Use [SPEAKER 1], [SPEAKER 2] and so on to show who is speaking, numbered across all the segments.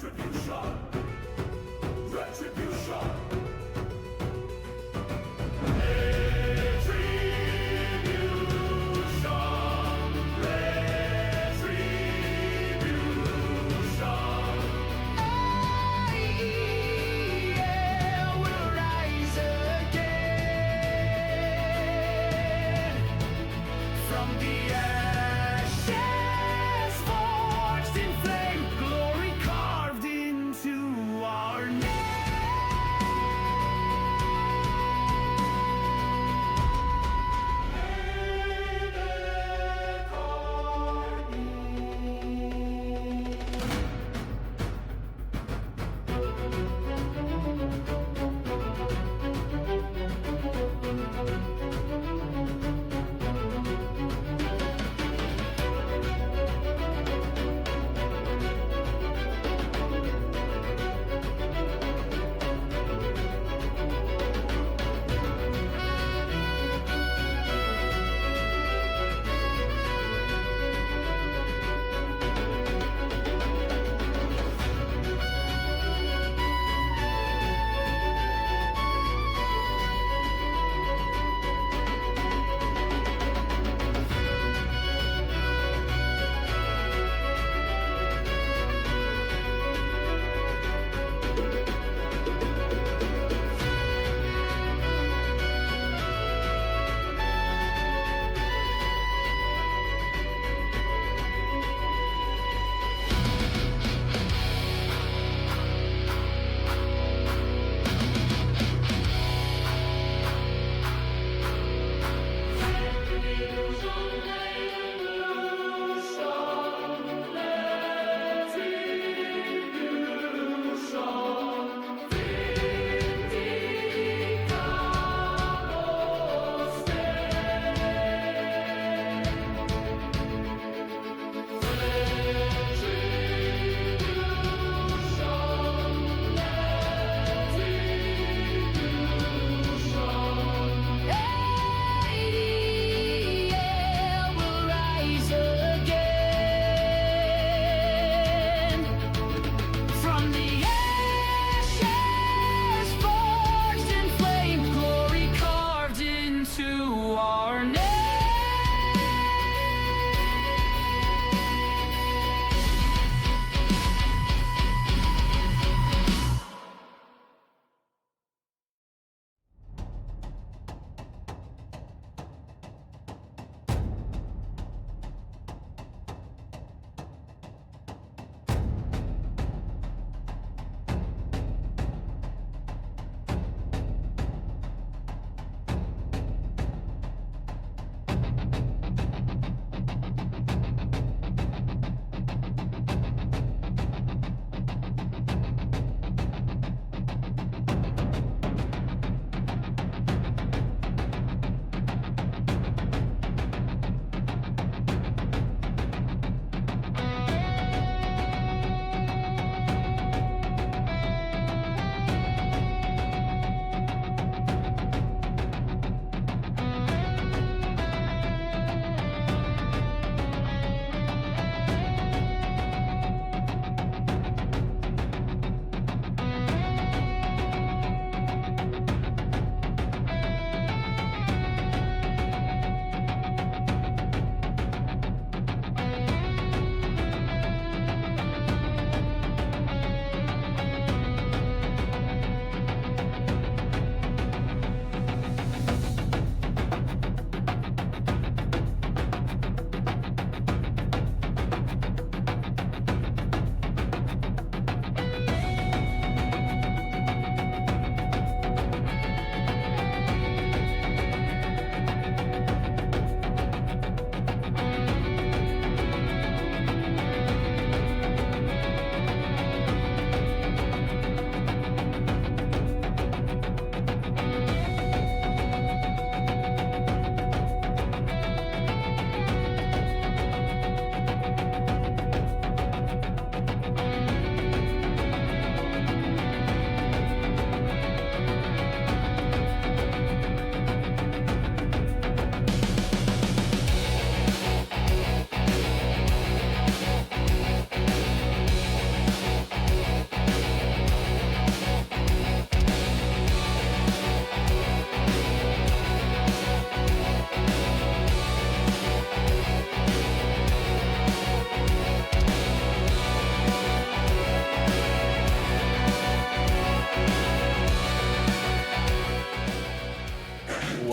[SPEAKER 1] Retribution! Retribution!
[SPEAKER 2] AEL will rise again from the ashes, forged in flame, glory carved into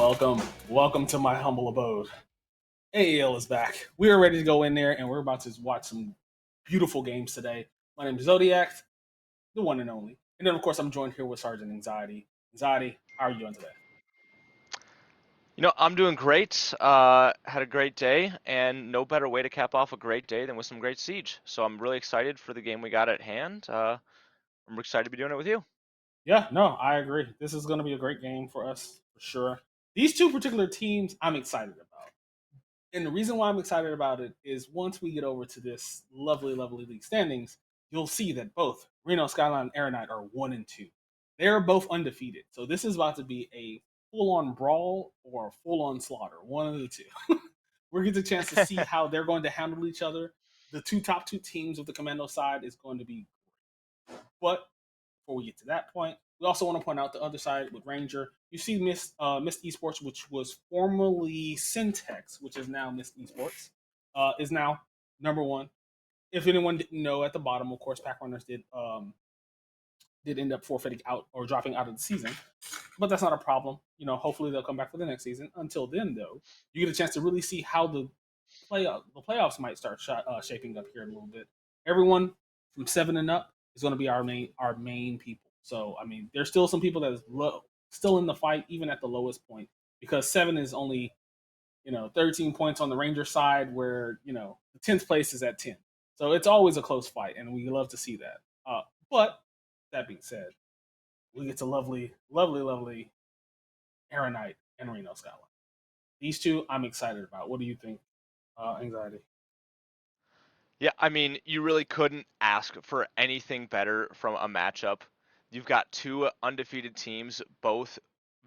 [SPEAKER 1] Welcome, welcome to my humble abode. AEL is back. We are ready to go in there, and we're about to watch some beautiful games today. My name is Zodiac, the one and only, and then of course I'm joined here with Sergeant Anxiety. Anxiety, how are you doing today?
[SPEAKER 3] I'm doing great. Had a great day, and no better way to cap off a great day than with some great Siege. So I'm really excited for the game we got at hand. I'm excited to be doing it with you.
[SPEAKER 1] Yeah, no, I agree. This is going to be a great game for us for sure. These two particular teams, I'm excited about. And the reason why I'm excited about it is once we get over to this lovely, lovely league standings, you'll see that both Reno, Skyline, and Erinite are 1-2. They're both undefeated. So this is about to be a full-on brawl or a full-on slaughter, one of the two. We're getting a chance to see how they're going to handle each other. The top two teams of the Commando side is going to be, but before we get to that point, we also want to point out the other side with Ranger. You see Mist Esports, which was formerly Syntex, which is now Mist Esports, is now number one. If anyone didn't know, at the bottom, of course, Pack Runners did end up forfeiting out or dropping out of the season, but that's not a problem. Hopefully they'll come back for the next season. Until then, though, you get a chance to really see how the playoffs might start shaping up here in a little bit. Everyone from 7 and up is going to be our main people. So I mean, there's still some people that is still in the fight, even at the lowest point, because 7 is only 13 points on the Ranger side, where the 10th place is at 10. So it's always a close fight, and we love to see that. But that being said, we get to lovely, lovely, lovely Erinite and Reno Skyline. These two, I'm excited about. What do you think, Anxiety?
[SPEAKER 3] Yeah, I mean, you really couldn't ask for anything better from a matchup. You've got two undefeated teams, both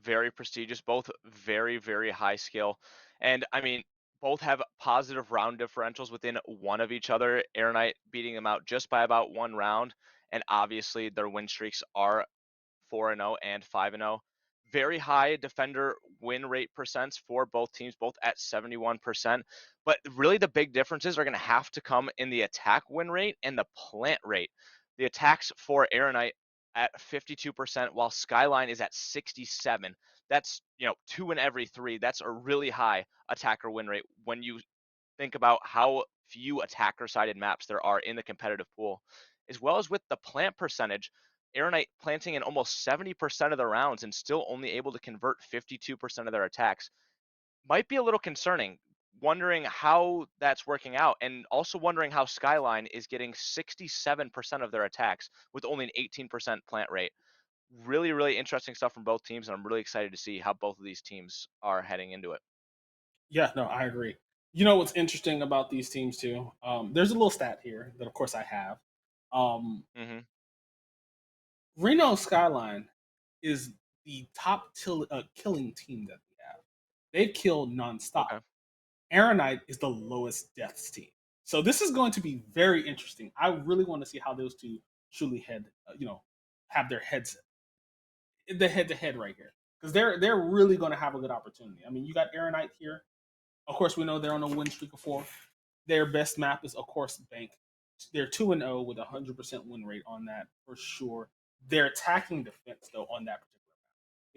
[SPEAKER 3] very prestigious, both very, very high skill. And I mean, both have positive round differentials within one of each other. Aeronite beating them out just by about one round. And obviously, their win streaks are 4-0 and 5-0. Very high defender win rate percents for both teams, both at 71%. But really, the big differences are going to have to come in the attack win rate and the plant rate. The attacks for Aeronite at 52%, while Skyline is at 67. That's, two in every three. That's a really high attacker win rate when you think about how few attacker sided maps there are in the competitive pool, as well as with the plant percentage. Aeronite planting in almost 70% of the rounds and still only able to convert 52% of their attacks might be a little concerning. Wondering how that's working out, and also wondering how Skyline is getting 67% of their attacks with only an 18% plant rate. Really, really interesting stuff from both teams, and I'm really excited to see how both of these teams are heading into it.
[SPEAKER 1] Yeah, no, I agree. You know what's interesting about these teams too? There's a little stat here that, of course, I have. Um,
[SPEAKER 3] Hmm.
[SPEAKER 1] Reno Skyline is the top killing team that we have. They kill nonstop.
[SPEAKER 3] Okay.
[SPEAKER 1] Aaronite is the lowest deaths team. So this is going to be very interesting. I really want to see how those two truly have their heads the head to head right here, because they're really going to have a good opportunity. I mean, you got Aaronite here. Of course, we know they're on a win streak of 4. Their best map is, of course, Bank. They're 2-0 with a 100% win rate on that for sure. Their attacking defense, though, on that particular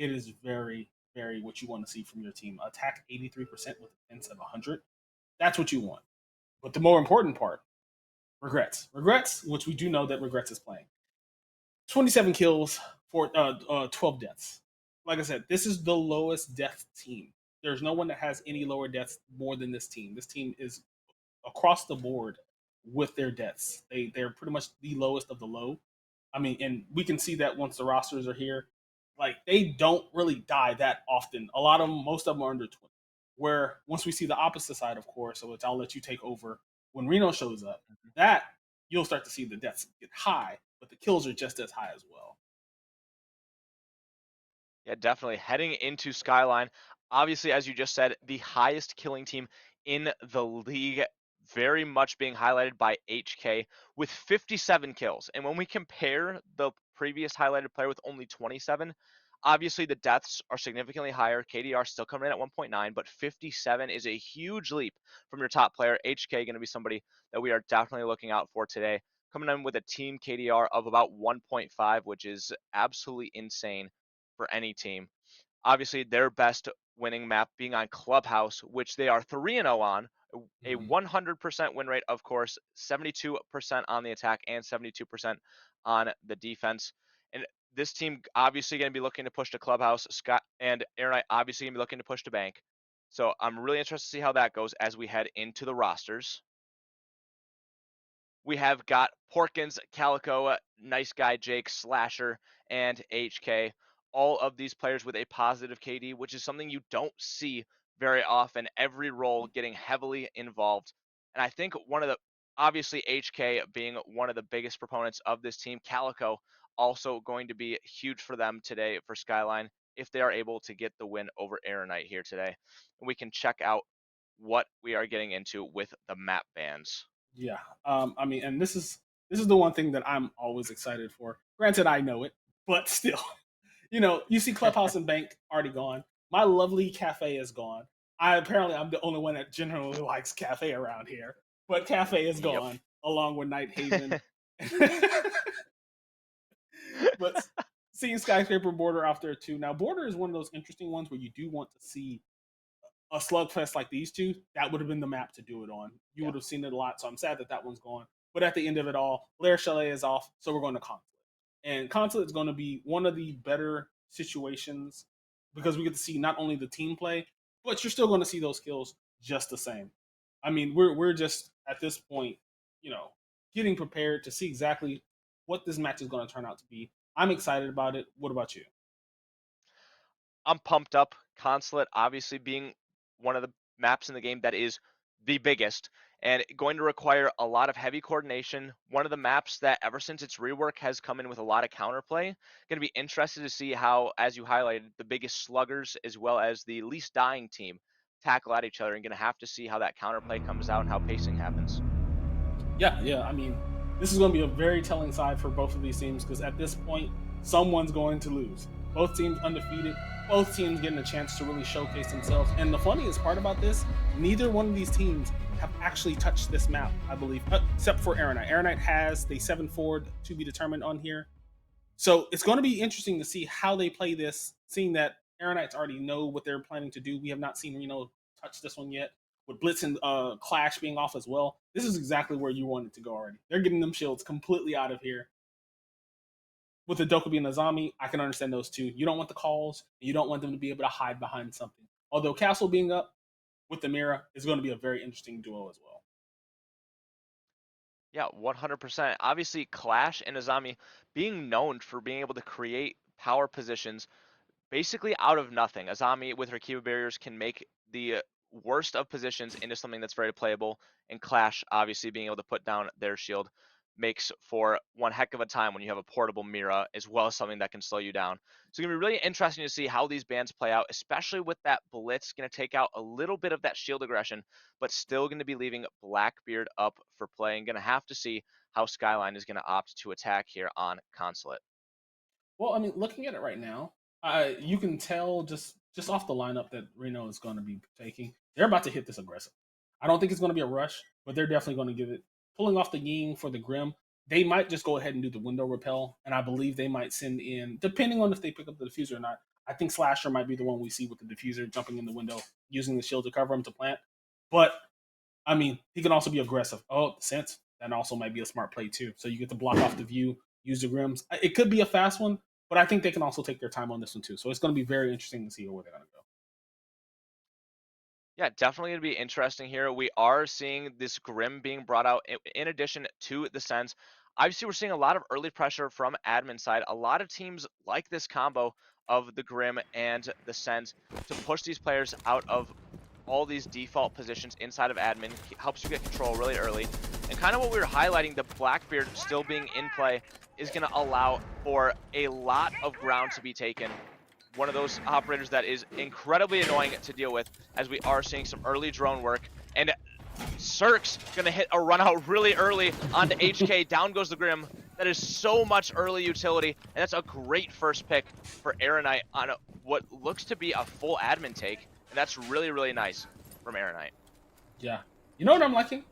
[SPEAKER 1] map, it is very, very what you want to see from your team. Attack 83% with a defense of 100. That's what you want. But the more important part, regrets. Regrets, which we do know that regrets is playing. 27 kills for 12 deaths. Like I said, this is the lowest death team. There's no one that has any lower deaths more than this team. This team is across the board with their deaths. They're pretty much the lowest of the low. I mean, and we can see that once the rosters are here. Like, they don't really die that often. A lot of them, most of them are under 20. Where once we see the opposite side, of course, which I'll let you take over, when Reno shows up, that you'll start to see the deaths get high, but the kills are just as high as well.
[SPEAKER 3] Yeah, definitely. Heading into Skyline, obviously, as you just said, the highest killing team in the league, very much being highlighted by HK with 57 kills. And when we compare the previous highlighted player with only 27, obviously the deaths are significantly higher. KDR still coming in at 1.9, but 57 is a huge leap from your top player. HK going to be somebody that we are definitely looking out for today. Coming in with a team KDR of about 1.5, which is absolutely insane for any team. Obviously, their best winning map being on Clubhouse, which they are 3-0 on. A
[SPEAKER 1] Mhm.
[SPEAKER 3] 100% win rate, of course, 72% on the attack and 72% on the defense. And this team obviously going to be looking to push to Clubhouse. Scott and Erinite obviously going to be looking to push to Bank. So I'm really interested to see how that goes as we head into the rosters. We have got Porkins, Calico, Nice Guy Jake, Slasher, and HK. All of these players with a positive KD, which is something you don't see very often. Every role getting heavily involved. And I think one of the, obviously, HK being one of the biggest proponents of this team, Calico also going to be huge for them today for Skyline if they are able to get the win over Erinite here today. And we can check out what we are getting into with the map bans.
[SPEAKER 1] Yeah. I mean, and this is the one thing that I'm always excited for. Granted, I know it, but still, you see Clubhouse and Bank already gone. My lovely cafe is gone. I'm the only one that generally likes cafe around here, but cafe is
[SPEAKER 3] Yep.
[SPEAKER 1] gone along with Night Haven. But seeing skyscraper border out there too. Now, border is one of those interesting ones where you do want to see a slugfest like these two. That would have been the map to do it on. You
[SPEAKER 3] Yeah.
[SPEAKER 1] would have seen it a lot. So I'm sad that that one's gone. But at the end of it all, Lair Chalet is off, so we're going to Consulate. And Consulate is going to be one of the better situations because we get to see not only the team play, but you're still going to see those skills just the same. I mean, we're just at this point, you know, getting prepared to see exactly what this match is going to turn out to be. I'm excited about it. What about you?
[SPEAKER 3] I'm pumped up. Consulate obviously being one of the maps in the game that is the biggest and going to require a lot of heavy coordination. One of the maps that ever since its rework has come in with a lot of counterplay. Going to be interested to see how, as you highlighted, the biggest sluggers as well as the least dying team tackle at each other, and going to have to see how that counterplay comes out and how pacing happens.
[SPEAKER 1] Yeah. I mean, this is going to be a very telling side for both of these teams because at this point, someone's going to lose. Both teams undefeated. Both teams getting a chance to really showcase themselves. And the funniest part about this, neither one of these teams have actually touched this map, I believe, except for Erinite. Erinite has the 7 forward to be determined on here. So it's going to be interesting to see how they play this, seeing that Erinite's already know what they're planning to do. We have not seen Reno touch this one yet. With Blitz and Clash being off as well, this is exactly where you want it to go already. They're getting them shields completely out of here. With the Dokubi and Azami, I can understand those two. You don't want the calls, and you don't want them to be able to hide behind something. Although Castle being up with the Mira is going to be a very interesting duo as well.
[SPEAKER 3] Yeah, 100%. Obviously, Clash and Azami being known for being able to create power positions basically out of nothing. Azami with her Kiba barriers can make the worst of positions into something that's very playable, and Clash obviously being able to put down their shield makes for one heck of a time when you have a portable Mira as well as something that can slow you down. So it's gonna be really interesting to see how these bans play out, especially with that Blitz gonna take out a little bit of that shield aggression, but still gonna be leaving Blackbeard up for play, and gonna have to see how Skyline is gonna opt to attack here on Consulate.
[SPEAKER 1] Well, I mean, looking at it right now, you can tell just off the lineup that Reno is going to be taking. They're about to hit this aggressive. I don't think it's going to be a rush, but they're definitely going to give it. Pulling off the Ying for the Grim, they might just go ahead and do the window repel, and I believe they might send in, depending on if they pick up the diffuser or not. I think Slasher might be the one we see with the diffuser jumping in the window, using the shield to cover him to plant. But I mean, he can also be aggressive. Oh, sense. That also might be a smart play too. So you get to block off the view, use the rims. It could be a fast one, but I think they can also take their time on this one too. So it's going to be very interesting to see where they're going to go.
[SPEAKER 3] Yeah, definitely going to be interesting here. We are seeing this Grim being brought out in addition to the Sens. Obviously, we're seeing a lot of early pressure from admin side. A lot of teams like this combo of the Grim and the Sens to push these players out of all these default positions inside of admin. Helps you get control really early. And kind of what we were highlighting, the Blackbeard still being in play is going to allow for a lot of ground to be taken. One of those operators that is incredibly annoying to deal with, as we are seeing some early drone work. And Cirque's gonna hit a run out really early onto HK. Down goes the Grim. That is so much early utility, and that's a great first pick for Erinite on what looks to be a full admin take, and that's really, really nice from Erinite.
[SPEAKER 1] Yeah. You know what I'm liking?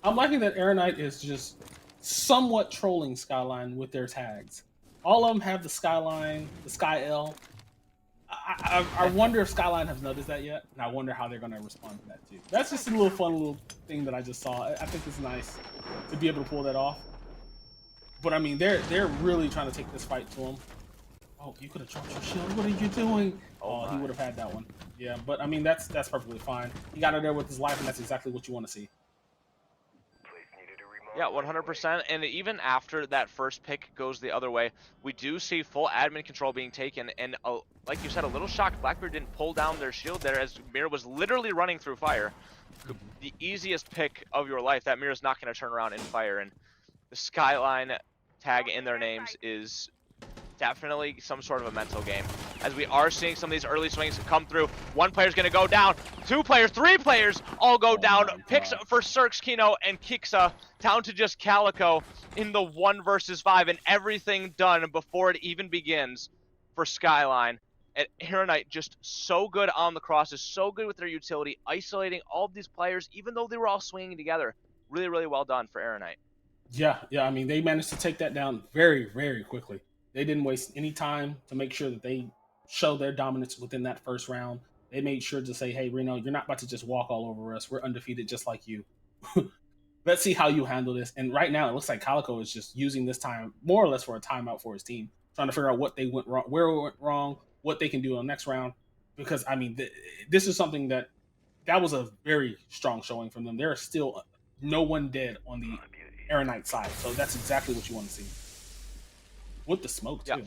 [SPEAKER 1] I'm liking that Erinite is just somewhat trolling Skyline with their tags. All of them have the Skyline, the Sky L. I wonder if Skyline has noticed that yet, and I wonder how they're going to respond to that too. That's just a little fun little thing that I just saw. I think it's nice to be able to pull that off. But I mean, they're really trying to take this fight to him. Oh, you could have dropped your shield. What are you doing? Oh, he would have had that one. Yeah, but I mean, that's perfectly fine. He got out there with his life, and that's exactly what you want to see.
[SPEAKER 3] Yeah, 100%. And even after that first pick goes the other way, we do see full admin control being taken. And like you said, a little shocked Blackbeard didn't pull down their shield there as Mira was literally running through fire. The easiest pick of your life. That Mira's not going to turn around and fire. And the Skyline tag in their names is definitely some sort of a mental game, as we are seeing some of these early swings come through. One player's gonna go down, 2 players, 3 players all go down. Picks for Cirx, Kino, and Kiksa down to just Calico in the 1 versus 5, and everything done before it even begins for Skyline. And Erinite just so good on the crosses, so good with their utility, isolating all of these players, even though they were all swinging together. Really, really well done for Erinite.
[SPEAKER 1] Yeah. I mean, they managed to take that down very, very quickly. They didn't waste any time to make sure that they show their dominance within that first round. They made sure to say, "Hey, Reno, you're not about to just walk all over us. We're undefeated just like you. Let's see how you handle this." And right now, it looks like Calico is just using this time more or less for a timeout for his team, trying to figure out what they went wrong, where it went wrong, what they can do on the next round. Because I mean, this is something that was a very strong showing from them. There is still no one dead on the Erinite side, so that's exactly what you want to see. With the smoke too.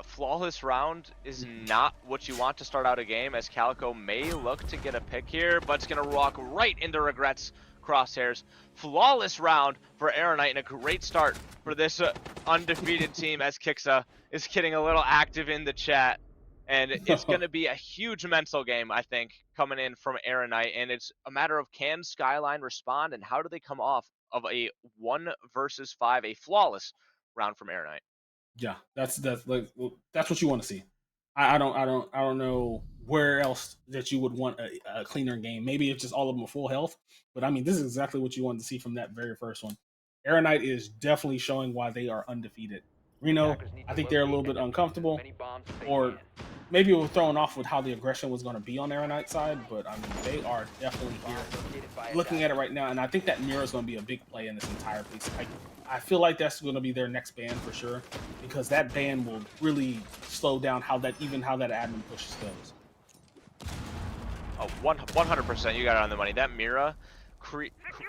[SPEAKER 3] Flawless round is not what you want to start out a game, as Calico may look to get a pick here, but it's going to walk right into Regrets crosshairs. Flawless round for Erinite, and a great start for this undefeated team, as Kiksa is getting a little active in the chat. And it's going to be a huge mental game, I think, coming in from Erinite, and it's a matter of, can Skyline respond, and how do they come off of a 1 versus 5, a flawless round from Erinite?
[SPEAKER 1] Yeah, that's what you want to see. I don't know where else that you would want a cleaner game. Maybe if just all of them are full health, but I mean, this is exactly what you wanted to see from that very first one. Erinite is definitely showing why they are undefeated. Reno, I think they're a little bit uncomfortable, or maybe we're thrown off with how the aggression was going to be on Erinite side, but I mean, they are definitely here looking at it right now, and I think that Mira is going to be a big play in this entire piece. I feel like that's going to be their next ban for sure, because that ban will really slow down how that admin pushes goes.
[SPEAKER 3] Oh, 100%, you got it on the money. That Mira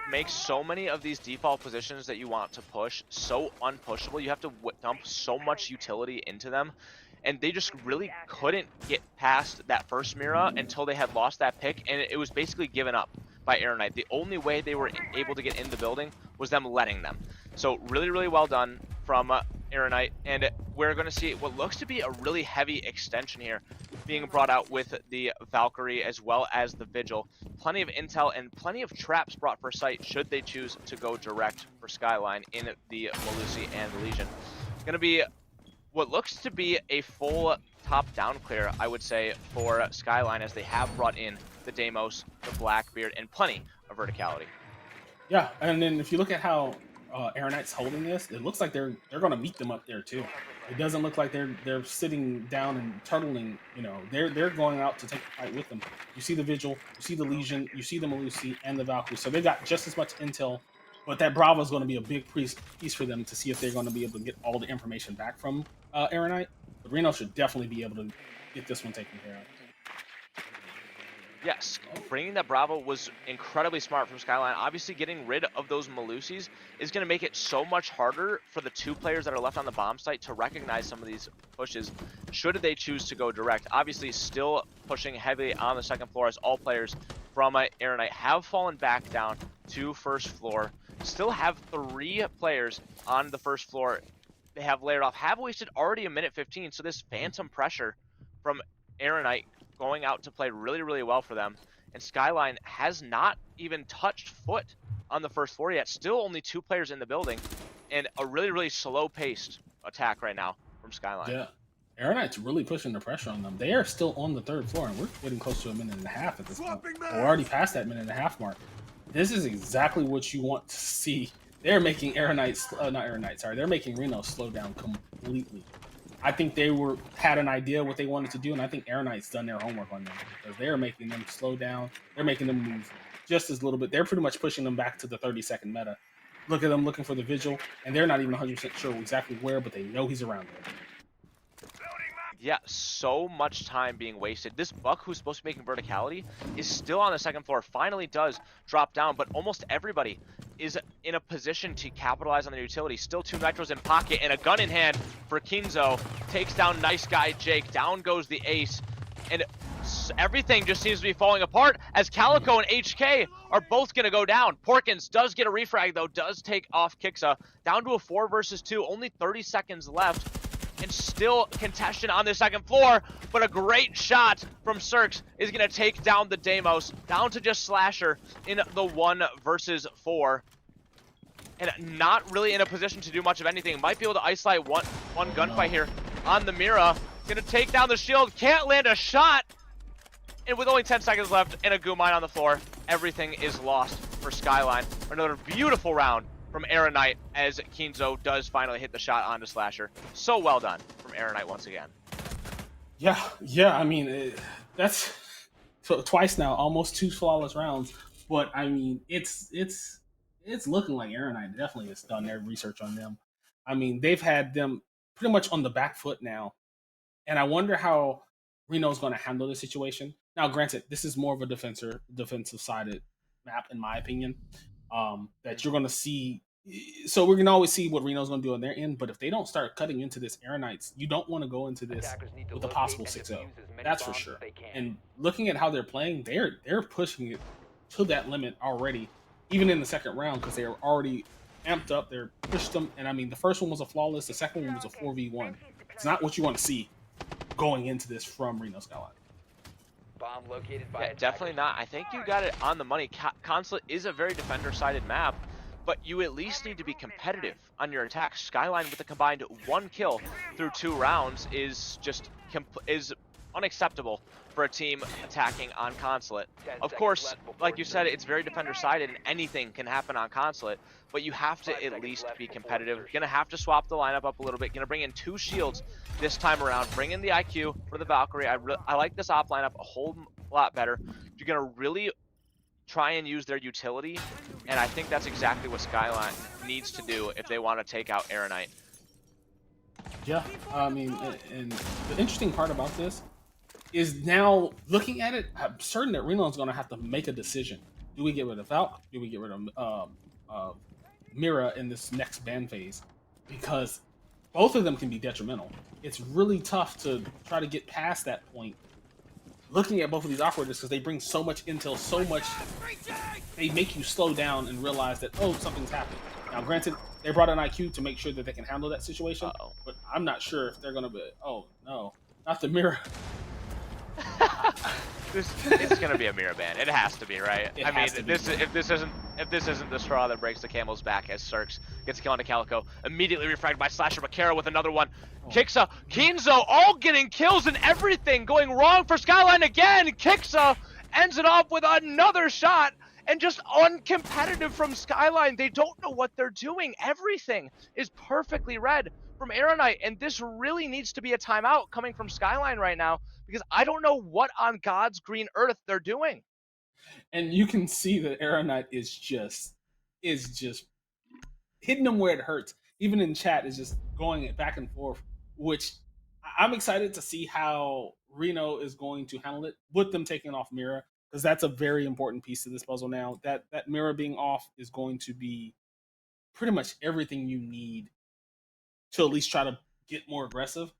[SPEAKER 3] makes so many of these default positions that you want to push so unpushable. You have to dump so much utility into them, and they just really couldn't get past that first Mira until they had lost that pick, and it was basically given up by Erinite. The only way they were able to get in the building was them letting them. So really, really well done from Erinite, and we're going to see what looks to be a really heavy extension here being brought out with the Valkyrie as well as the Vigil. Plenty of intel and plenty of traps brought for sight should they choose to go direct for Skyline in the Melusi and the Legion. It's going to be what looks to be a full top-down clear, I would say, for Skyline, as they have brought in the Deimos, the Blackbeard, and plenty of verticality.
[SPEAKER 1] Yeah, and then if you look at how Erinite's holding this, it looks like they're going to meet them up there too. It doesn't look like they're sitting down and turtling. You know, they're going out to take the fight with them. You see the Vigil, you see the Legion, you see the Melusi and the Valkyrie. So they got just as much intel, but that Bravo is going to be a big piece for them to see if they're going to be able to get all the information back from Erinite. But Reno should definitely be able to get this one taken care of.
[SPEAKER 3] Yes, bringing that Bravo was incredibly smart from Skyline. Obviously, getting rid of those Melusis is going to make it so much harder for the 2 players that are left on the bomb site to recognize some of these pushes, should they choose to go direct. Obviously, still pushing heavily on the second floor, as all players from Erinite have fallen back down to first floor. Still have 3 players on the first floor. They have layered off, have wasted already a minute 15, so this phantom pressure from Erinite going out to play really, really well for them. And Skyline has not even touched foot on the first floor yet. Still only 2 players in the building, and a really, really slow-paced attack right now from Skyline.
[SPEAKER 1] Yeah, Erinite's really pushing the pressure on them. They are still on the 3rd floor, and we're getting close to a minute and a half at this point. We're already past that minute and a half mark. This is exactly what you want to see. They're making they're making Reno slow down completely. I think they had an idea what they wanted to do, and I think Erinite's done their homework on them because they're making them slow down. They're making them move just as little bit. They're pretty much pushing them back to the 30-second meta. Look at them looking for the vigil, and they're not even 100% sure exactly where, but they know he's around there.
[SPEAKER 3] Yeah, so much time being wasted. This Buck, who's supposed to be making verticality, is still on the second floor. Finally does drop down, but almost everybody is in a position to capitalize on their utility. Still 2 nitros in pocket and a gun in hand for Kinzo. Takes down nice guy Jake. Down goes the ace. And everything just seems to be falling apart as Calico and HK are both going to go down. Porkins does get a refrag, though, does take off Kixa. Down to a 4 versus 2, only 30 seconds left. And still contested on the second floor, but a great shot from Cirx is going to take down the Deimos, down to just Slasher in the 1 versus 4. And not really in a position to do much of anything. Might be able to isolate one gunfight here on the Mira. Going to take down the shield, can't land a shot. And with only 10 seconds left and a goo mine on the floor, everything is lost for Skyline. Another beautiful round from Erinite as Kinzo does finally hit the shot onto Slasher. So well done from Erinite once again.
[SPEAKER 1] Yeah. I mean, that's so twice now, almost 2 flawless rounds. But I mean, it's looking like Erinite definitely has done their research on them. I mean, they've had them pretty much on the back foot now, and I wonder how Reno's going to handle the situation. Now, granted, this is more of a defensive sided map, in my opinion. That you're going to see. So we're going to always see what Reno's going to do on their end. But if they don't start cutting into this Airknights, you don't want to go into this with a possible 6-0. That's for sure. And looking at how they're playing, they're pushing it to that limit already, even in the second round, because they're already amped up. They're pushed them. And I mean, the first one was a flawless. The second one was a 4v1. It's not what you want to see going into this from Reno Skyline.
[SPEAKER 4] Bomb located by
[SPEAKER 3] Definitely not. I think you got it on the money. Consulate is a very defender-sided map, but you at least need to be competitive on your attacks. Skyline with a combined 1 kill through 2 rounds is just unacceptable for a team attacking on Consulate. Of course, like you said, it's very defender-sided and anything can happen on Consulate, but you have to at least be competitive. You're gonna have to swap the lineup up a little bit. Gonna bring in 2 shields this time around. Bring in the IQ for the Valkyrie. I like this op lineup a whole lot better. You're gonna really try and use their utility, and I think that's exactly what Skyline needs to do if they want to take out Erinite.
[SPEAKER 1] Yeah, I mean, and the interesting part about this is now looking at it, I'm certain that Reno's going to have to make a decision. Do we get rid of Valk? Do we get rid of Mira in this next ban phase? Because both of them can be detrimental. It's really tough to try to get past that point. Looking at both of these operators, because they bring so much intel, so much, they make you slow down and realize that, oh, something's happening. Now, granted, they brought an IQ to make sure that they can handle that situation, but I'm not sure if they're going to be, oh, no, not the Mira.
[SPEAKER 3] It's gonna be a Mira ban. It has to be, right? I mean, if this isn't the straw that breaks the camel's back, as Cirx gets a kill onto Calico, immediately refragged by Slasher Makara with another one. Kixa, Kinzo, all getting kills and everything going wrong for Skyline again. Kixa ends it off with another shot, and just uncompetitive from Skyline. They don't know what they're doing. Everything is perfectly read from Erinite, and this really needs to be a timeout coming from Skyline right now, because I don't know what on God's green earth they're doing.
[SPEAKER 1] And you can see that Erinite is just hitting them where it hurts. Even in chat, is just going back and forth, which I'm excited to see how Reno is going to handle it with them taking off Mira, because that's a very important piece to this puzzle now. That Mira being off is going to be pretty much everything you need to at least try to get more aggressive.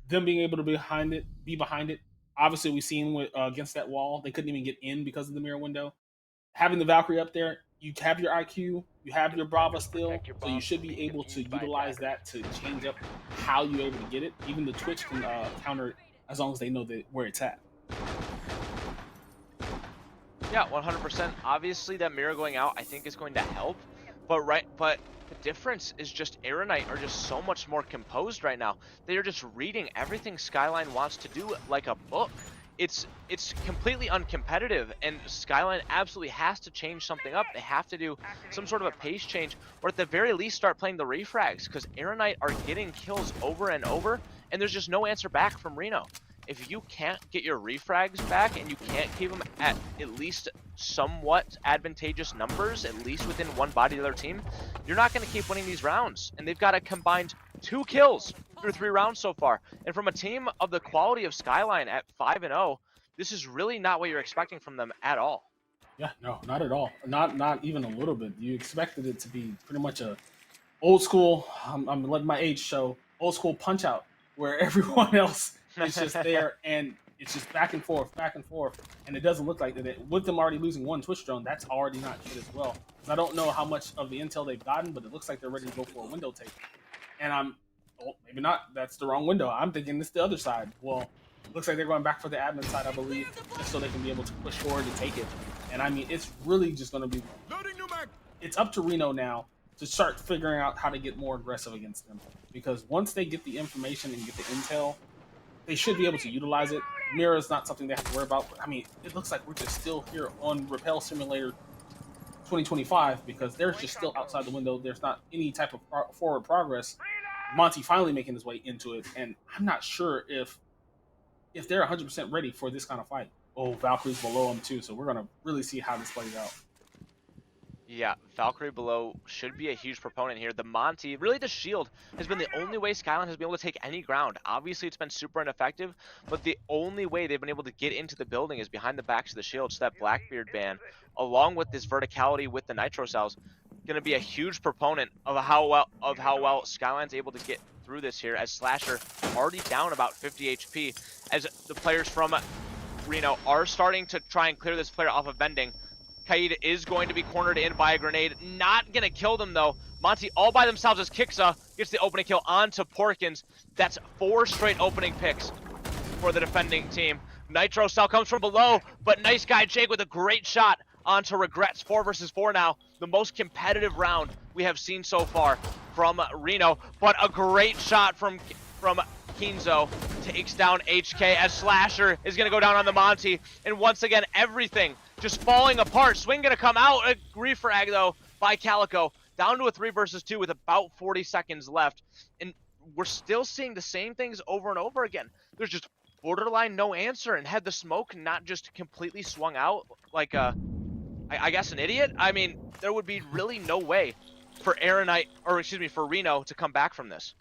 [SPEAKER 1] Them being able to be behind it. Obviously, we've seen against that wall, they couldn't even get in because of the Mira window. Having the Valkyrie up there, you have your IQ, you have your Brava still, so you should be able to utilize that to change up how you're able to get it. Even the Twitch can counter it as long as they know where it's at.
[SPEAKER 3] Yeah, 100%. Obviously, that Mira going out, I think, is going to help. But the difference is just Erinite are just so much more composed right now. They are just reading everything Skyline wants to do like a book. It's completely uncompetitive, and Skyline absolutely has to change something up. They have to do some sort of a pace change, or at the very least start playing the refrags, because Erinite are getting kills over and over, and there's just no answer back from Reno. If you can't get your refrags back and you can't keep them at least somewhat advantageous numbers, at least within one body of their team, you're not going to keep winning these rounds. And they've got a combined 2 kills through 3 rounds so far. And from a team of the quality of Skyline at 5-0, this is really not what you're expecting from them at all.
[SPEAKER 1] Yeah, no, not at all. Not even a little bit. You expected it to be pretty much a old school. I'm letting my age show. Old school punch out where everyone else is just there and it's just back and forth, and it doesn't look like that. With them already losing 1 Twitch drone, that's already not good as well. I don't know how much of the intel they've gotten, but it looks like they're ready to go for a window take. And maybe not. That's the wrong window. I'm thinking it's the other side. Well, looks like they're going back for the admin side, I believe, just so they can be able to push forward and take it. And I mean, it's really just going to be. It's up to Reno now to start figuring out how to get more aggressive against them. Because once they get the information and get the intel, they should be able to utilize it. Mirror is not something they have to worry about. But, I mean, it looks like we're just still here on Rappel Simulator 2025 because they're just still outside the window. There's not any type of forward progress. Monty finally making his way into it, and I'm not sure if they're 100% ready for this kind of fight. Oh, Valkyrie's below him too, so we're gonna really see how this plays out.
[SPEAKER 3] Yeah, Valkyrie below should be a huge proponent here. The Monty, really the shield, has been the only way Skyline has been able to take any ground. Obviously, it's been super ineffective, but the only way they've been able to get into the building is behind the backs of the shield. So that Blackbeard ban, along with this verticality with the nitro cells, going to be a huge proponent of how well Skyline's able to get through this here, as Slasher already down about 50 HP, as the players from Reno are starting to try and clear this player off of bending. Kaid is going to be cornered in by a grenade. Not going to kill them, though. Monty all by themselves as Kiksa gets the opening kill onto Porkins. That's 4 straight opening picks for the defending team. Nitro Cell comes from below, but nice guy Jake with a great shot onto Regrets. 4 versus 4 now. The most competitive round we have seen so far from Reno, but a great shot from Kinzo takes down HK as Slasher is going to go down on the Monty. And once again, everything just falling apart. Swing going to come out. A refrag, though, by Calico. Down to a 3 versus 2 with about 40 seconds left. And we're still seeing the same things over and over again. There's just borderline no answer. And had the smoke not just completely swung out like I guess an idiot, I mean, there would be really no way for Erinite, or excuse me, for Reno to come back from this.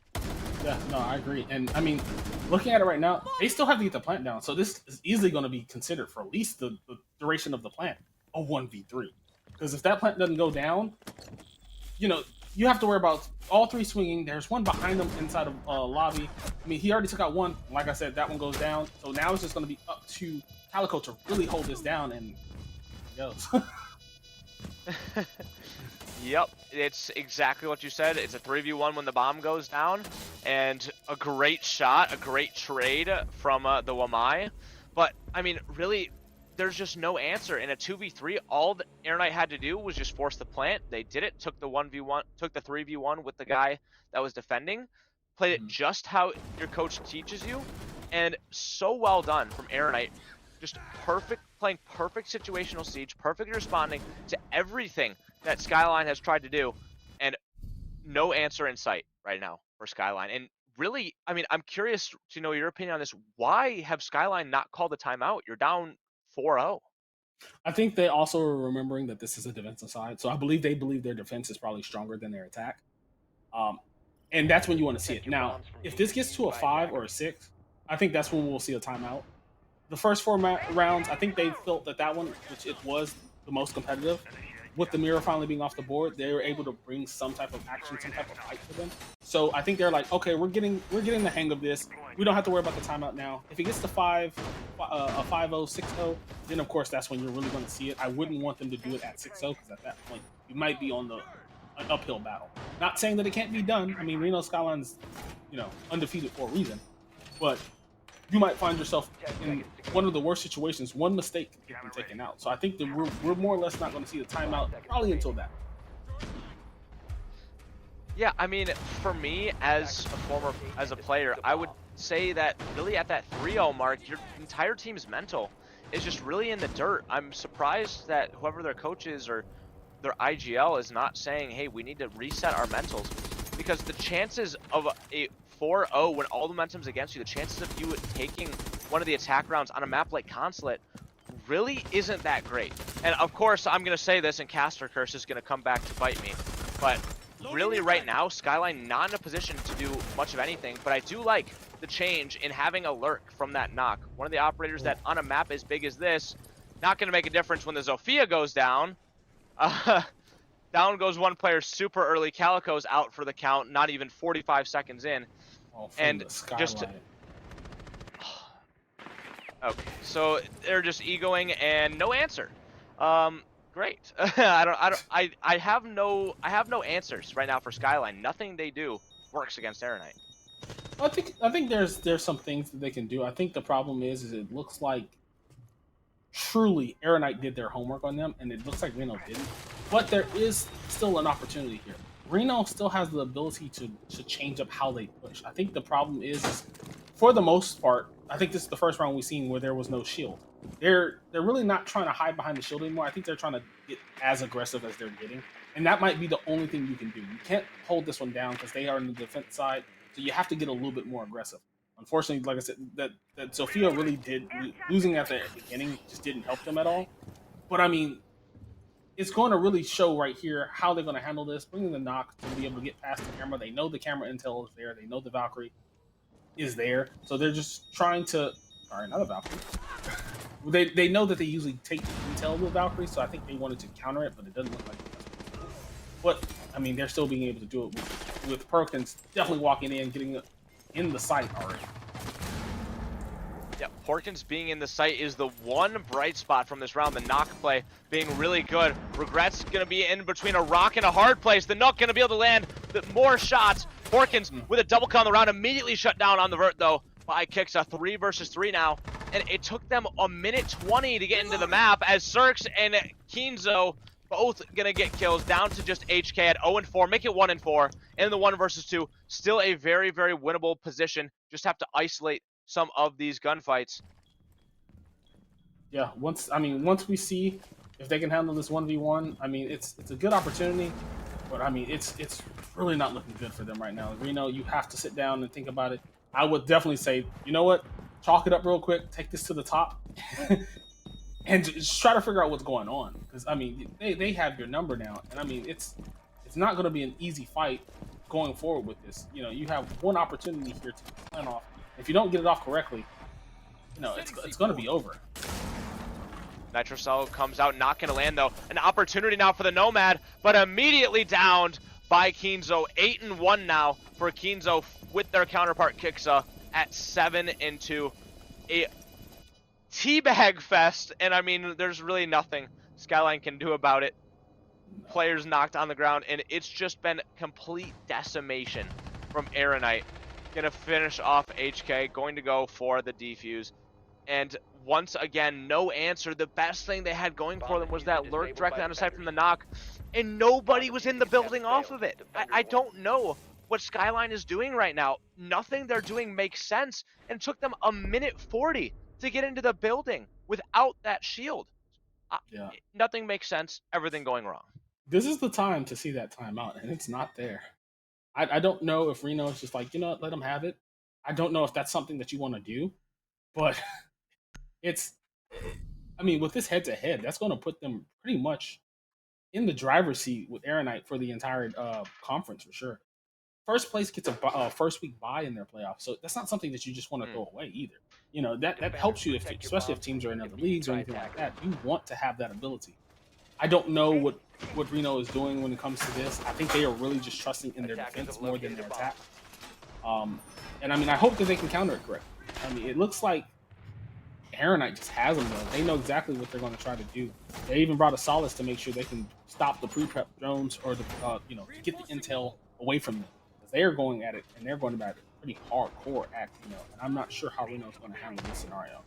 [SPEAKER 1] Yeah, no, I agree. And I mean, looking at it right now, they still have to get the plant down. So this is easily going to be considered for at least the duration of the plant, a 1v3. Because if that plant doesn't go down, you know, you have to worry about all 3 swinging. There's one behind them inside of lobby. I mean, he already took out one. Like I said, that one goes down. So now it's just going to be up to Calico to really hold this down, and it goes.
[SPEAKER 3] Yep, it's exactly what you said. It's a 3v1 when the bomb goes down, and a great shot, a great trade from the Wamai. But, I mean, really, there's just no answer. In a 2v3, all the Erinite had to do was just force the plant. They did it, took the 3v1 with the guy that was defending, played it just how your coach teaches you, and so well done from Erinite. Just perfect, playing perfect situational siege, perfectly responding to everything that Skyline has tried to do, and no answer in sight right now for Skyline. And really, I mean, I'm curious to know your opinion on this. Why have Skyline not called a timeout? You're down 4-0.
[SPEAKER 1] I think they also are remembering that this is a defensive side. So I believe they believe their defense is probably stronger than their attack. And that's when you want to see it. Now, if this gets to a 5 or a 6, I think that's when we'll see a timeout. The first 4 rounds, I think they felt that one, which it was the most competitive, with the mirror finally being off the board, they were able to bring some type of action, some type of fight to them. So I think they're like, okay, we're getting the hang of this. We don't have to worry about the timeout now. If it gets to 5, a 5-0, 6-0, then of course that's when you're really going to see it. I wouldn't want them to do it at 6-0 because at that point you might be on an uphill battle. Not saying that it can't be done. I mean, Reno Skyline's, undefeated for a reason, but you might find yourself in one of the worst situations. One mistake can get them taken out. So I think that we're more or less not going to see the timeout probably until that.
[SPEAKER 3] Yeah, I mean, for me as a player, I would say that really at that 3-0 mark, your entire team's mental is just really in the dirt. I'm surprised that whoever their coach is or their IGL is not saying, hey, we need to reset our mentals, because the chances of a 4-0 when all the momentum's against you, the chances of you taking one of the attack rounds on a map like Consulate really isn't that great. And of course, I'm going to say this, and Caster Curse is going to come back to bite me, but really right now, Skyline not in a position to do much of anything, but I do like the change in having a lurk from that knock. One of the operators that on a map as big as this, not going to make a difference when the Zofia goes down. Down goes one player super early. Calico's out for the count, not even 45 seconds in.
[SPEAKER 1] Oh, from
[SPEAKER 3] And
[SPEAKER 1] the
[SPEAKER 3] just
[SPEAKER 1] Skyline.
[SPEAKER 3] okay, so they're just egoing and no answer. Great. I have no answers right now for Skyline. Nothing they do works against Erinite.
[SPEAKER 1] I think there's some things that they can do. I think the problem is it looks like truly Erinite did their homework on them, and it looks like Reno didn't. But there is still an opportunity here. Reno still has the ability to change up how they push. I think the problem is for the most part, I think this is the first round we've seen where there was no shield. They're really not trying to hide behind the shield anymore. I think they're trying to get as aggressive as they're getting, and that might be the only thing you can do. You can't hold this one down because they are on the defense side, so you have to get a little bit more aggressive. Unfortunately, like I said, that Sophia really did losing at the beginning just didn't help them at all. But I mean, it's going to really show right here how they're going to handle this. Bringing the knock to be able to get past the camera. They know the camera intel is there. They know the Valkyrie is there, so they're just trying to. Sorry, not a Valkyrie. They know that they usually take the intel with Valkyrie, so I think they wanted to counter it, but it doesn't look like it. But I mean, they're still being able to do it with Perkins definitely walking in, getting it in the sight already.
[SPEAKER 3] Yeah, Porkins being in the site is the one bright spot from this round. The knock play being really good. Regret's going to be in between a rock and a hard place. The knock going to be able to land more shots. Porkins with a double kill on the round, immediately shut down on the vert though by Kicks. A 3 versus 3 now. And it took them a minute 20 to get into the map as Cirx and Kinzo both going to get kills down to just HK at 0-4. Make it 1-4. And the 1 versus 2. Still a very, very winnable position. Just have to isolate some of these gunfights.
[SPEAKER 1] Yeah, once we see if they can handle this 1v1, I mean it's a good opportunity, but I mean it's really not looking good for them right now. Reno, you have to sit down and think about it. I would definitely say, you know what, chalk it up real quick, take this to the top, and just try to figure out what's going on. Because I mean they have your number now, and I mean it's not going to be an easy fight going forward with this. You know, you have one opportunity here to plan off. If you don't get it off correctly, you know, it's going to be over.
[SPEAKER 3] Nitrocell comes out, not going to land though. An opportunity now for the Nomad, but immediately downed by Kinzo. 8-1 now for Kinzo with their counterpart Kixa at 7-2. A teabag fest, and I mean, there's really nothing Skyline can do about it. Players knocked on the ground, and it's just been complete decimation from Erinite. Gonna finish off HK, going to go for the defuse. And once again, no answer. The best thing they had going for them was that lurk directly on the side from the knock, and nobody was in the building off of it. I don't know what Skyline is doing right now. Nothing they're doing makes sense, and it took them a minute 40 to get into the building without that shield.
[SPEAKER 1] Yeah.
[SPEAKER 3] Nothing makes sense, everything going wrong.
[SPEAKER 1] This is the time to see that timeout, and it's not there. I don't know if Reno is just like, you know what, let them have it. I don't know if that's something that you want to do, but I mean, with this head-to-head, that's going to put them pretty much in the driver's seat with Erinite for the entire conference for sure. First place gets a first week bye in their playoffs, so that's not something that you just want to throw away either. You know, that helps you, especially if teams are in other leagues or anything like that. You want to have that ability. I don't know what Reno is doing when it comes to this. I think they are really just trusting in their defense more than their attack. And I mean, I hope that they can counter it correctly. I mean, it looks like Erinite just has them though. They know exactly what they're going to try to do. They even brought a Solace to make sure they can stop the pre-prep drones or the to get the intel away from them. Because they are going at it, and they're going about it pretty hardcore act. And I'm not sure how Reno is going to handle this scenario.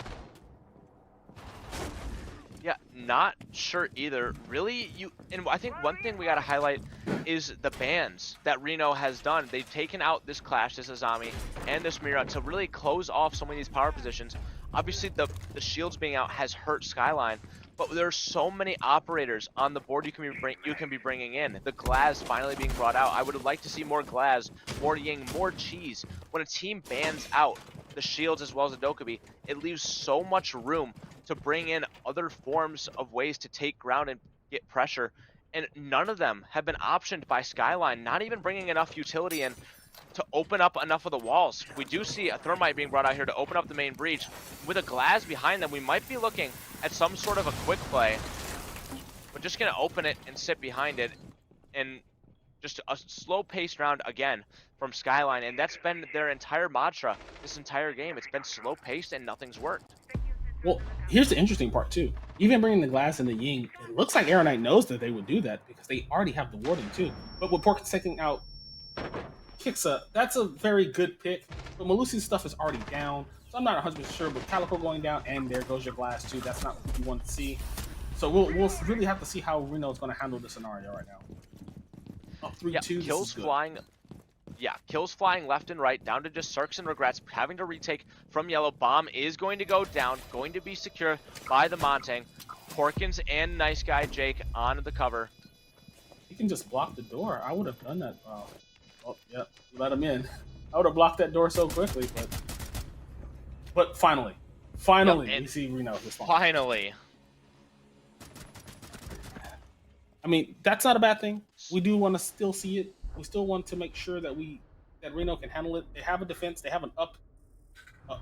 [SPEAKER 3] Yeah, not sure either. Really, and I think one thing we got to highlight is the bans that Reno has done. They've taken out this Clash, this Azami, and this Mira to really close off some of these power positions. Obviously, the shields being out has hurt Skyline, but there's so many operators on the board you can be bringing in. The Glaz finally being brought out. I would like to see more Glaz, more Ying, more Cheese. When a team bans out the Shields as well as the Dokkaebi, it leaves so much room to bring in other forms of ways to take ground and get pressure. And none of them have been optioned by Skyline, not even bringing enough utility in to open up enough of the walls. We do see a Thermite being brought out here to open up the main breach. With a Glaz behind them, we might be looking at some sort of a quick play. We're just going to open it and sit behind it. And just a slow-paced round again from Skyline. And that's been their entire mantra this entire game. It's been slow-paced and nothing's worked.
[SPEAKER 1] Well, here's the interesting part too. Even bringing the Glass and the Ying, it looks like Erinite knows that they would do that because they already have the Warden too. But with Pork taking out Kixa, that's a very good pick. But Malusi's stuff is already down, so I'm not 100% sure. With Calico going down, and there goes your Glass too. That's not what you want to see. So we'll really have to see how Reno is going to handle this scenario right now. Up 3-2.
[SPEAKER 3] Kills flying. Yeah, kills flying left and right, down to just Cirques and Regrets, having to retake from Yellow. Bomb is going to go down, going to be secure by the Montang. Porkins and Nice Guy Jake on the cover.
[SPEAKER 1] He can just block the door. I would have done that. Oh, yep, let him in. I would have blocked that door so quickly, but finally,
[SPEAKER 3] Yep,
[SPEAKER 1] we see Reno respond.
[SPEAKER 3] Finally.
[SPEAKER 1] I mean, that's not a bad thing. We do want to still see it. We still want to make sure that Reno can handle it. They have a defense. They have an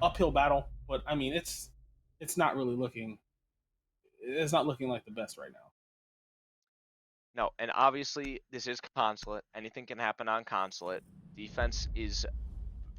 [SPEAKER 1] uphill battle, but I mean, it's not really looking. It's not looking like the best right now.
[SPEAKER 3] No, and obviously this is Consulate. Anything can happen on Consulate. Defense is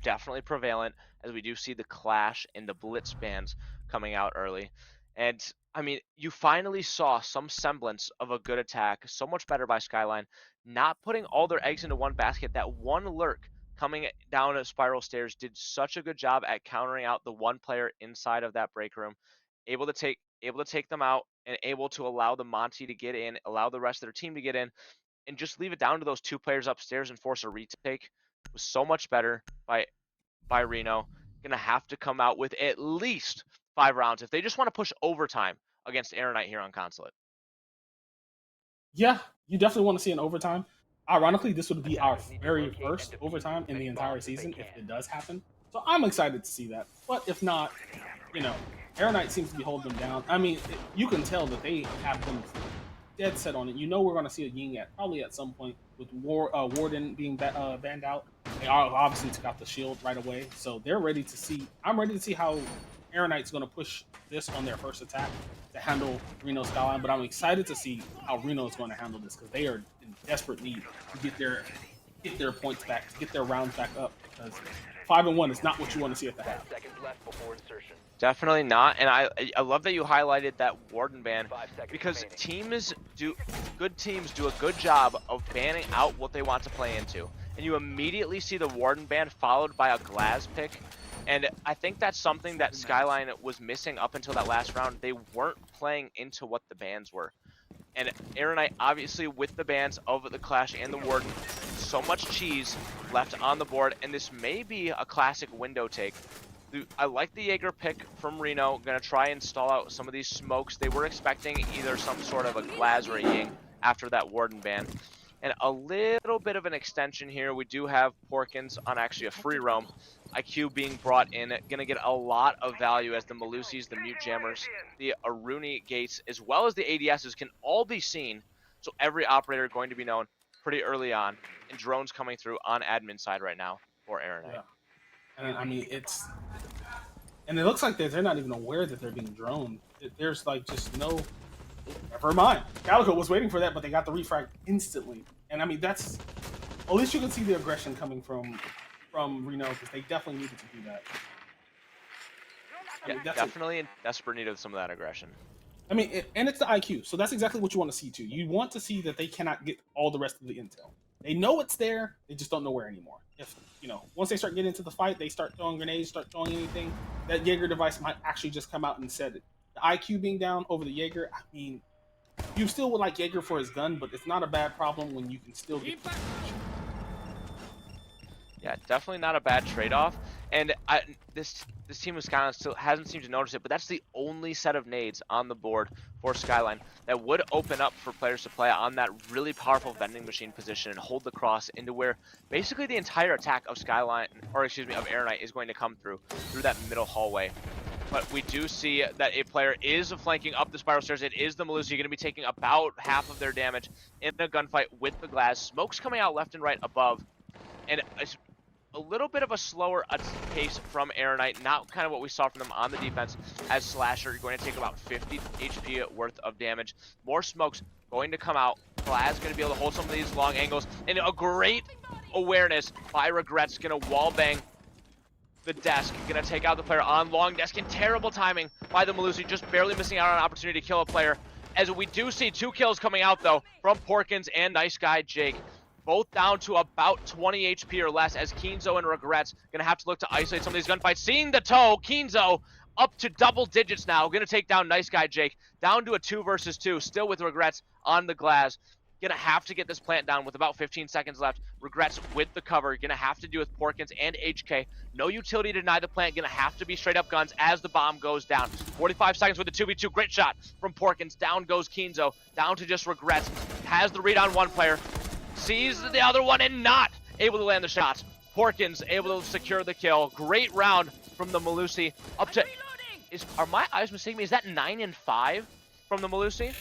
[SPEAKER 3] definitely prevalent, as we do see the Clash and the Blitz bans coming out early. And I mean, you finally saw some semblance of a good attack, so much better by Skyline, not putting all their eggs into one basket. That one lurk coming down a spiral stairs did such a good job at countering out the one player inside of that break room, able to take them out and able to allow the Monty to get in, allow the rest of their team to get in, and just leave it down to those two players upstairs and force a retake. It was so much better by Reno. Gonna have to come out with at least 5 rounds if they just want to push overtime against Erinite here on Consulate.
[SPEAKER 1] Yeah, you definitely want to see an overtime. Ironically, this would be our very first overtime in the entire season if it does happen. So I'm excited to see that. But if not, Erinite seems to be holding them down. I mean, you can tell that they have them dead set on it. We're going to see a Ying probably at some point with Warden being banned out. They obviously took out the shield right away, so they're ready to see. I'm ready to see how Erinite's going to push this on their first attack to handle Reno Skyline. But I'm excited to see how Reno is going to handle this because they are in desperate need to get their points back, to get their rounds back up. Because 5-1 is not what you want to see at the half.
[SPEAKER 4] Seconds left before insertion.
[SPEAKER 3] Definitely not, and I love that you highlighted that Warden ban
[SPEAKER 4] 5 seconds
[SPEAKER 3] because
[SPEAKER 4] remaining.
[SPEAKER 3] good teams do a good job of banning out what they want to play into, and you immediately see the Warden ban followed by a Glaz pick, and I think that's something that Skyline was missing up until that last round. They weren't playing into what the bans were, and Erinite obviously with the bans of the Clash and the Warden, so much cheese left on the board, and this may be a classic window take. I like the Jaeger pick from Reno. Gonna try and stall out some of these smokes. They were expecting either some sort of a Glaz or a Ying after that Warden ban. And a little bit of an extension here. We do have Porkins on actually a free roam. IQ being brought in. Gonna get a lot of value as the Malusis, the Mute Jammers, the Aruni Gates, as well as the ADSs can all be seen. So every operator going to be known pretty early on. And drones coming through on admin side right now for Erinite.
[SPEAKER 1] Yeah. And I mean, and it looks like they're not even aware that they're being droned. There's like just no. Never mind. Calico was waiting for that, but they got the refrag instantly. And I mean, that's at least you can see the aggression coming from Reno because they definitely needed to do that.
[SPEAKER 3] Yeah, definitely in desperate need of some of that aggression.
[SPEAKER 1] I mean, and it's the IQ, so that's exactly what you want to see too. You want to see that they cannot get all the rest of the intel. They know it's there, they just don't know where anymore. If once they start getting into the fight, they start throwing grenades, start throwing anything, that Jaeger device might actually just come out and set it. The IQ being down over the Jaeger, I mean, you still would like Jaeger for his gun, but it's not a bad problem when you can still get.
[SPEAKER 3] Yeah, definitely not a bad trade-off. And this team of Skyline still hasn't seemed to notice it, but that's the only set of nades on the board for Skyline that would open up for players to play on that really powerful vending machine position and hold the cross into where basically the entire attack of Skyline, or excuse me, of Erinite is going to come through that middle hallway. But we do see that a player is flanking up the spiral stairs. It is the Malusi going to be taking about half of their damage in a gunfight with the glass. Smoke's coming out left and right above. And a little bit of a slower pace from Erinite, not kind of what we saw from them on the defense, as Slasher going to take about 50 HP worth of damage. More smokes going to come out. Glass going to be able to hold some of these long angles. And a great awareness by Regrets, going to wall bang the desk, gonna take out the player on long desk, and terrible timing by the Malusi, just barely missing out on an opportunity to kill a player. As we do see 2 kills coming out though from Porkins and Nice Guy Jake, both down to about 20 HP or less, as Keenzo and Regrets gonna have to look to isolate some of these gunfights. Seeing the toe, Keenzo up to double digits now, gonna take down Nice Guy Jake, down to a 2 versus 2, still with Regrets on the glass. Gonna have to get this plant down with about 15 seconds left. Regrets with the cover. Gonna have to do with Porkins and HK. No utility to deny the plant. Gonna have to be straight up guns as the bomb goes down. 45 seconds with the 2v2. Great shot from Porkins. Down goes Keenzo. Down to just Regrets. Has the read on one player. Sees the other one and not able to land the shots. Porkins able to secure the kill. Great round from the Malusi. Up to... Are my eyes mistaking me? Is that 9 and 5 from the Malusi?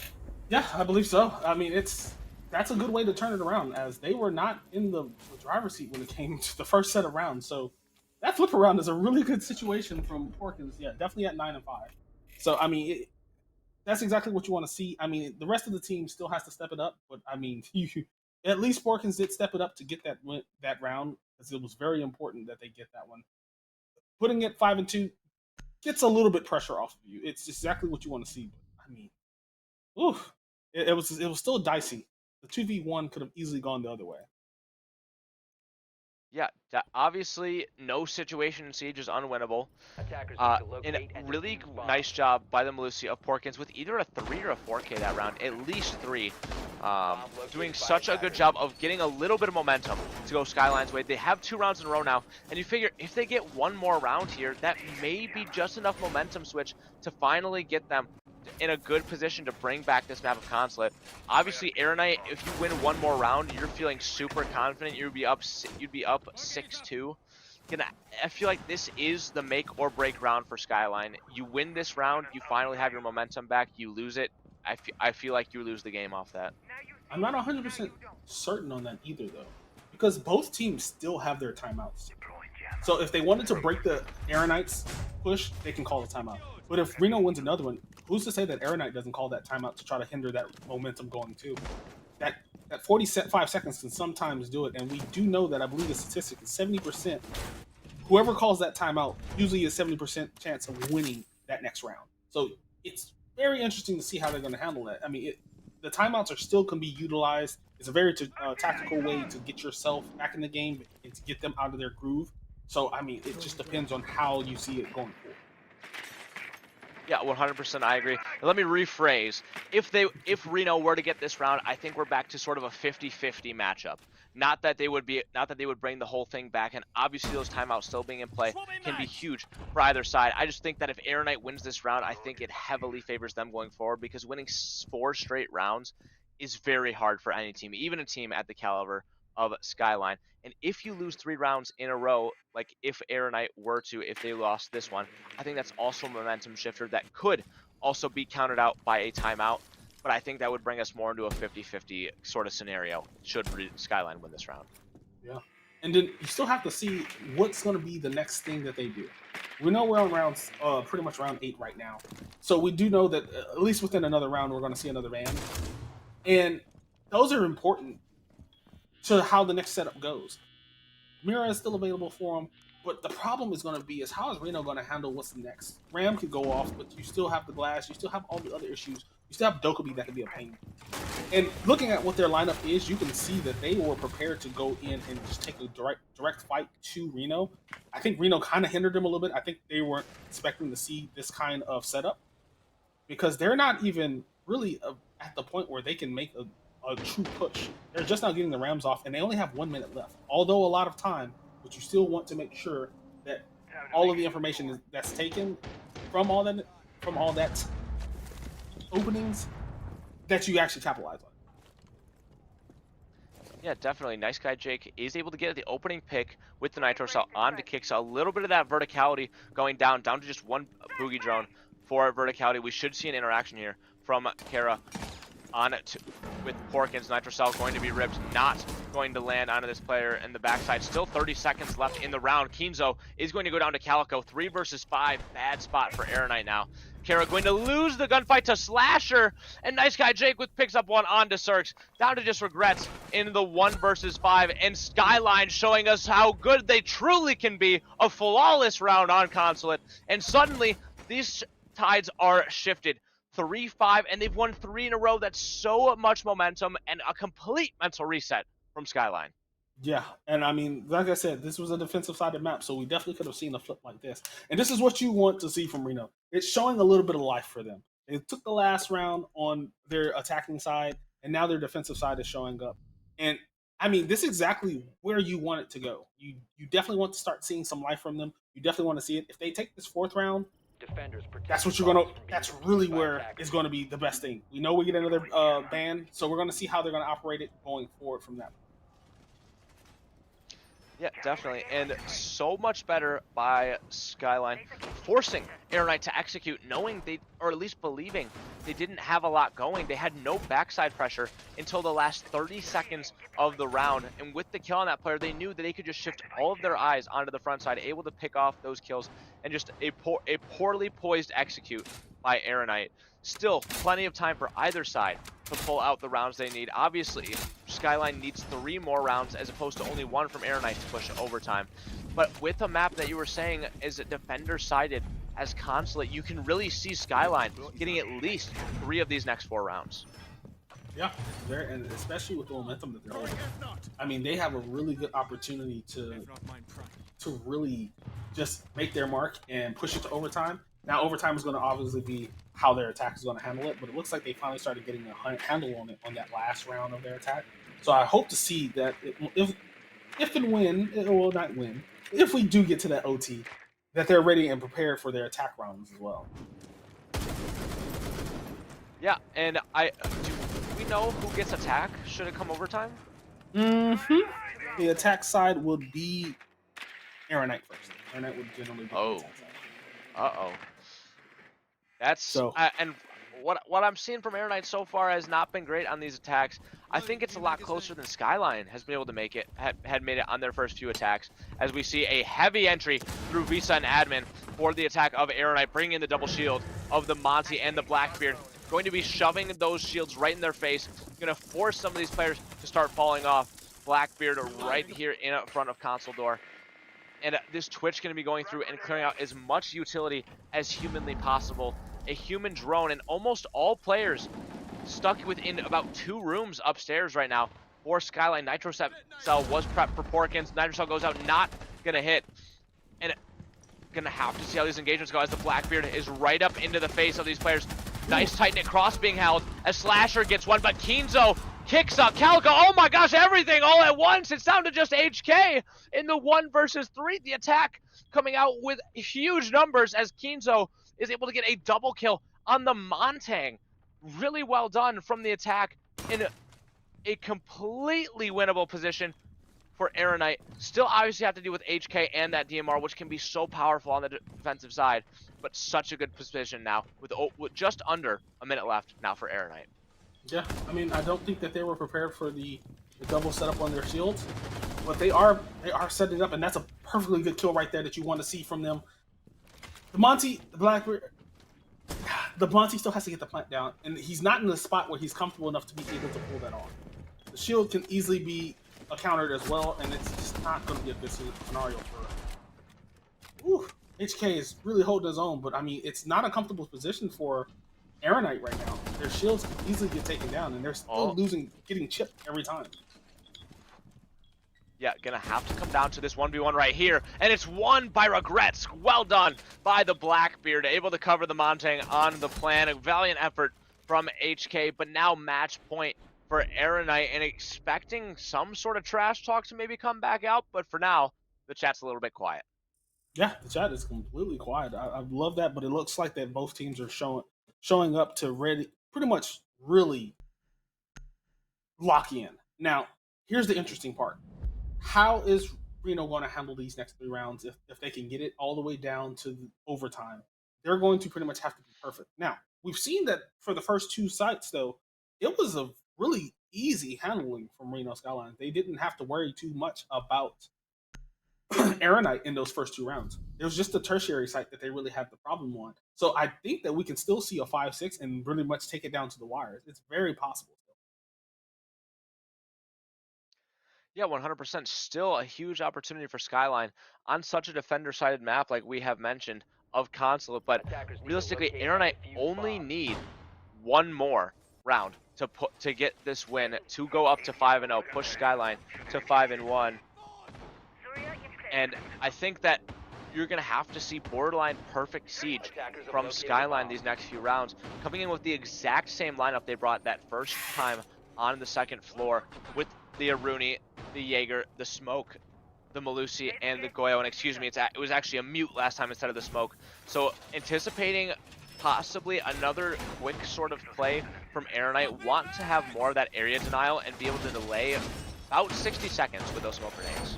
[SPEAKER 1] Yeah, I believe so. I mean, that's a good way to turn it around, as they were not in the driver's seat when it came to the first set of rounds. So that flip around is a really good situation from Porkins. Yeah, definitely at 9 and 5. So I mean, that's exactly what you want to see. I mean, the rest of the team still has to step it up, but I mean, at least Porkins did step it up to get that round, because it was very important that they get that one. Putting it 5 and 2 gets a little bit pressure off of you. It's exactly what you want to see. But I mean, oof, it was still dicey. The 2v1 could have easily gone the other way.
[SPEAKER 3] Yeah, obviously no situation in Siege is unwinnable.
[SPEAKER 4] Attackers
[SPEAKER 3] And
[SPEAKER 4] need to locate and
[SPEAKER 3] really
[SPEAKER 4] defuse bomb.
[SPEAKER 3] nice job by the Malusi of Porkins with either a 3 or a 4K that round, at least 3. Doing such a good job of getting a little bit of momentum to go Skyline's way. They have 2 rounds in a row now, and you figure if they get one more round here, that may be just enough momentum switch to finally get them in a good position to bring back this map of Consulate. Obviously, Erinite, if you win one more round, you're feeling super confident. You'd be up 6-2. I feel like this is the make or break round for Skyline. You win this round, you finally have your momentum back. You lose it, I feel like you lose the game off that.
[SPEAKER 1] I'm not 100% certain on that either, though, because both teams still have their timeouts. So if they wanted to break the Erinite's push, they can call a timeout. But if Reno wins another one, who's to say that Erinite doesn't call that timeout to try to hinder that momentum going too? That 45 seconds can sometimes do it, and we do know that, I believe the statistic is 70%. Whoever calls that timeout usually is 70% chance of winning that next round. So it's very interesting to see how they're going to handle that. I mean, the timeouts still can be utilized. It's a very tactical way to get yourself back in the game and to get them out of their groove. So, I mean, it just depends on how you see it going forward.
[SPEAKER 3] Yeah, 100% I agree. Let me rephrase. If Reno were to get this round, I think we're back to sort of a 50-50 matchup. Not that they would bring the whole thing back, and obviously those timeouts still being in play can be huge for either side. I just think that if Erinite wins this round, I think it heavily favors them going forward, because winning 4 straight rounds is very hard for any team, even a team at the caliber of Skyline. And if you lose 3 rounds in a row, like if Erinite were to, if they lost this one, I think that's also a momentum shifter that could also be countered out by a timeout. But I think that would bring us more into a 50-50 sort of scenario should Skyline win this round.
[SPEAKER 1] Yeah. And then you still have to see what's going to be the next thing that they do. We know we're on pretty much round 8 right now. So we do know that at least within another round, we're going to see another ban. And those are important to how the next setup goes. Mira is still available for him, but the problem is going to be is how is Reno going to handle what's next? Ram could go off, but you still have the glass, you still have all the other issues. You still have Dokkaebi that could be a pain. And looking at what their lineup is, you can see that they were prepared to go in and just take a direct fight to Reno. I think Reno kind of hindered them a little bit. I think they weren't expecting to see this kind of setup, because they're not even really at the point where they can make a true push. They're just not getting the Rams off, and they only have 1 minute left. Although a lot of time, but you still want to make sure that all of the information that's taken from all that openings that you actually capitalize on.
[SPEAKER 3] Yeah, definitely. Nice guy Jake is able to get the opening pick with the Nitro Cell on to kick. So a little bit of that verticality going down to just one boogie drone for verticality. We should see an interaction here from Kara on to, with Porkins. Nitro Cell going to be ripped, not going to land onto this player in the backside. Still 30 seconds left in the round. Kinzo is going to go down to Calico. 3 versus 5. Bad spot for Erinite now. Kara going to lose the gunfight to Slasher, and nice guy Jake picks up one on to Cirques. Down to just regrets in the 1 versus 5, and Skyline showing us how good they truly can be. A flawless round on Consulate, and suddenly these tides are shifted. 3-5, and they've won 3 in a row. That's so much momentum and a complete mental reset from Skyline.
[SPEAKER 1] Yeah, and I mean, like I said, this was a defensive-sided map, so we definitely could have seen a flip like this. And this is what you want to see from Reno. It's showing a little bit of life for them. They took the last round on their attacking side, and now their defensive side is showing up. And I mean, this is exactly where you want it to go. You definitely want to start seeing some life from them. You definitely want to see it. If they take this 4th round,
[SPEAKER 4] Defenders protect
[SPEAKER 1] that's what
[SPEAKER 4] the
[SPEAKER 1] you're gonna.
[SPEAKER 4] bombs from being
[SPEAKER 1] That's
[SPEAKER 4] retrieved
[SPEAKER 1] really
[SPEAKER 4] by
[SPEAKER 1] where
[SPEAKER 4] attackers.
[SPEAKER 1] it's going to be the best thing. We know we get another ban, so we're going to see how they're going to operate it going forward from that.
[SPEAKER 3] Yeah, definitely. And so much better by Skyline, forcing Erinite to execute, knowing they, or at least believing, they didn't have a lot going. They had no backside pressure until the last 30 seconds of the round. And with the kill on that player, they knew that they could just shift all of their eyes onto the front side, able to pick off those kills, and just a poorly poised execute by Erinite. Still, plenty of time for either side to pull out the rounds they need. Obviously, Skyline needs 3 more rounds as opposed to only 1 from Erinite to push overtime. But with a map that you were saying is defender-sided as Consulate, you can really see Skyline getting at least 3 of these next 4 rounds.
[SPEAKER 1] Yeah, and especially with the momentum that they're holding. I mean, they have a really good opportunity to really just make their mark and push it to overtime. Now, overtime is going to obviously be how their attack is going to handle it, but it looks like they finally started getting a handle on it on that last round of their attack. So I hope to see that if and when, well, not when, if we do get to that OT, that they're ready and prepared for their attack rounds as well.
[SPEAKER 3] Yeah, and do we know who gets attack? Should it come overtime?
[SPEAKER 1] The attack side would be Erinite first. Erinite would generally be the attack side.
[SPEAKER 3] Uh-oh. That's
[SPEAKER 1] So
[SPEAKER 3] and what I'm seeing from Erinite so far has not been great on these attacks. I think it's a lot closer than Skyline has been able to make it, had made it on their first few attacks, as we see a heavy entry through Visa and Admin for the attack of Erinite, bringing in the double shield of the Monty and the Blackbeard. Going to be shoving those shields right in their face, going to force some of these players to start falling off. Blackbeard right here in front of console door. And this Twitch going to be going through and clearing out as much utility as humanly possible. A human drone, and almost all players stuck within about 2 rooms upstairs right now for Skyline. Nitro Cell was prepped for Porkins. Nitro Cell goes out, not going to hit. And going to have to see how these engagements go as the Blackbeard is right up into the face of these players. Nice tight-knit cross being held as Slasher gets one, but Kinzo kicks up Calico. Oh my gosh, everything all at once. It's down to just HK in the 1 versus 3. The attack coming out with huge numbers as Kinzo is able to get a double kill on the Montang. Really well done from the attack in a completely winnable position for Erinite. Still obviously have to deal with HK and that DMR, which can be so powerful on the defensive side, but such a good position now with just under a minute left now for Erinite.
[SPEAKER 1] yeah, I mean, I don't think that they were prepared for the double setup on their shields, but they are setting up, and that's a perfectly good kill right there that you want to see from them. The Monty still has to get the plant down, and he's not in the spot where he's comfortable enough to be able to pull that off. The shield can easily be countered as well, and it's just not going to be a good scenario for. Ooh, HK is really holding his own, but I mean, it's not a comfortable position for Erinite right now. Their shields can easily get taken down, and they're still getting chipped every time.
[SPEAKER 3] Yeah, gonna have to come down to this 1v1 right here, and it's won by regrets. Well done by the Blackbeard, able to cover the Montang on the plan. A valiant effort from HK, but now match point for Erinite, and expecting some sort of trash talk to maybe come back out, but for now, the chat's a little bit quiet.
[SPEAKER 1] Yeah, the chat is completely quiet. I love that, but it looks like that both teams are showing up to ready, pretty much really lock in. Now, here's the interesting part: how is Reno going to handle these next 3 rounds if they can get it all the way down to overtime? They're going to pretty much have to be perfect. Now, we've seen that for the first two sites, though, it was a really easy handling from Reno Skyline. They didn't have to worry too much about Erinite in those first 2 rounds. It was just the tertiary site that they really had the problem on. So I think that we can still see a 5-6 and really much take it down to the wires. It's very possible.
[SPEAKER 3] Yeah, 100%. Still a huge opportunity for Skyline on such a defender-sided map, like we have mentioned, of Consulate. But
[SPEAKER 4] Attackers need to
[SPEAKER 3] realistically,
[SPEAKER 4] locate and
[SPEAKER 3] Erinite
[SPEAKER 4] defuse the
[SPEAKER 3] only
[SPEAKER 4] bomb.
[SPEAKER 3] need one more round to get this win, to go up to 5-0, push Skyline to 5-1. And I think that you're going to have to see borderline perfect siege
[SPEAKER 4] Attackers have
[SPEAKER 3] from
[SPEAKER 4] located a
[SPEAKER 3] Skyline
[SPEAKER 4] bomb.
[SPEAKER 3] these next few rounds, coming in with the exact same lineup they brought that first time on the second floor, with the Aruni, the Jaeger, the Smoke, the Malusi, and the Goyo. And excuse me, it was actually a mute last time instead of the Smoke. So anticipating possibly another quick sort of play from Erinite, want to have more of that area denial and be able to delay about 60 seconds with those smoke grenades.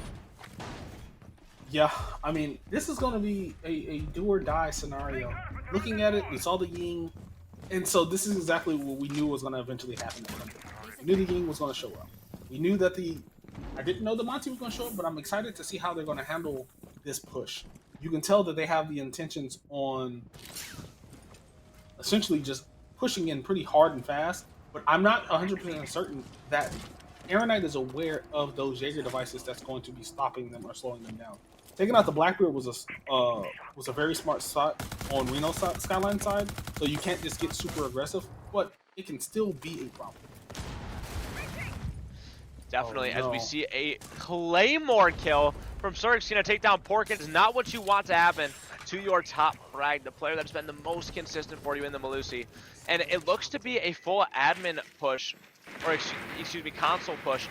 [SPEAKER 1] Yeah, I mean, this is going to be a do or die scenario. Looking at it, we saw the Ying, and so this is exactly what we knew was going to eventually happen. We knew the Ying was going to show up. We knew that I didn't know the Monty was going to show up, but I'm excited to see how they're going to handle this push. You can tell that they have the intentions on essentially just pushing in pretty hard and fast, but I'm not 100% certain that Erinite is aware of those Jaeger devices that's going to be stopping them or slowing them down. Taking out the Blackbeard was a very smart shot on Reno's Skyline side, so you can't just get super aggressive, but it can still be a problem.
[SPEAKER 3] Definitely,
[SPEAKER 1] Oh,
[SPEAKER 3] as we
[SPEAKER 1] no.
[SPEAKER 3] see a Claymore kill from Zerg's going to take down Porkins. Is not what you want to happen to your top frag, the player that's been the most consistent for you in the Malusi. And it looks to be a full admin push, or excuse me, console push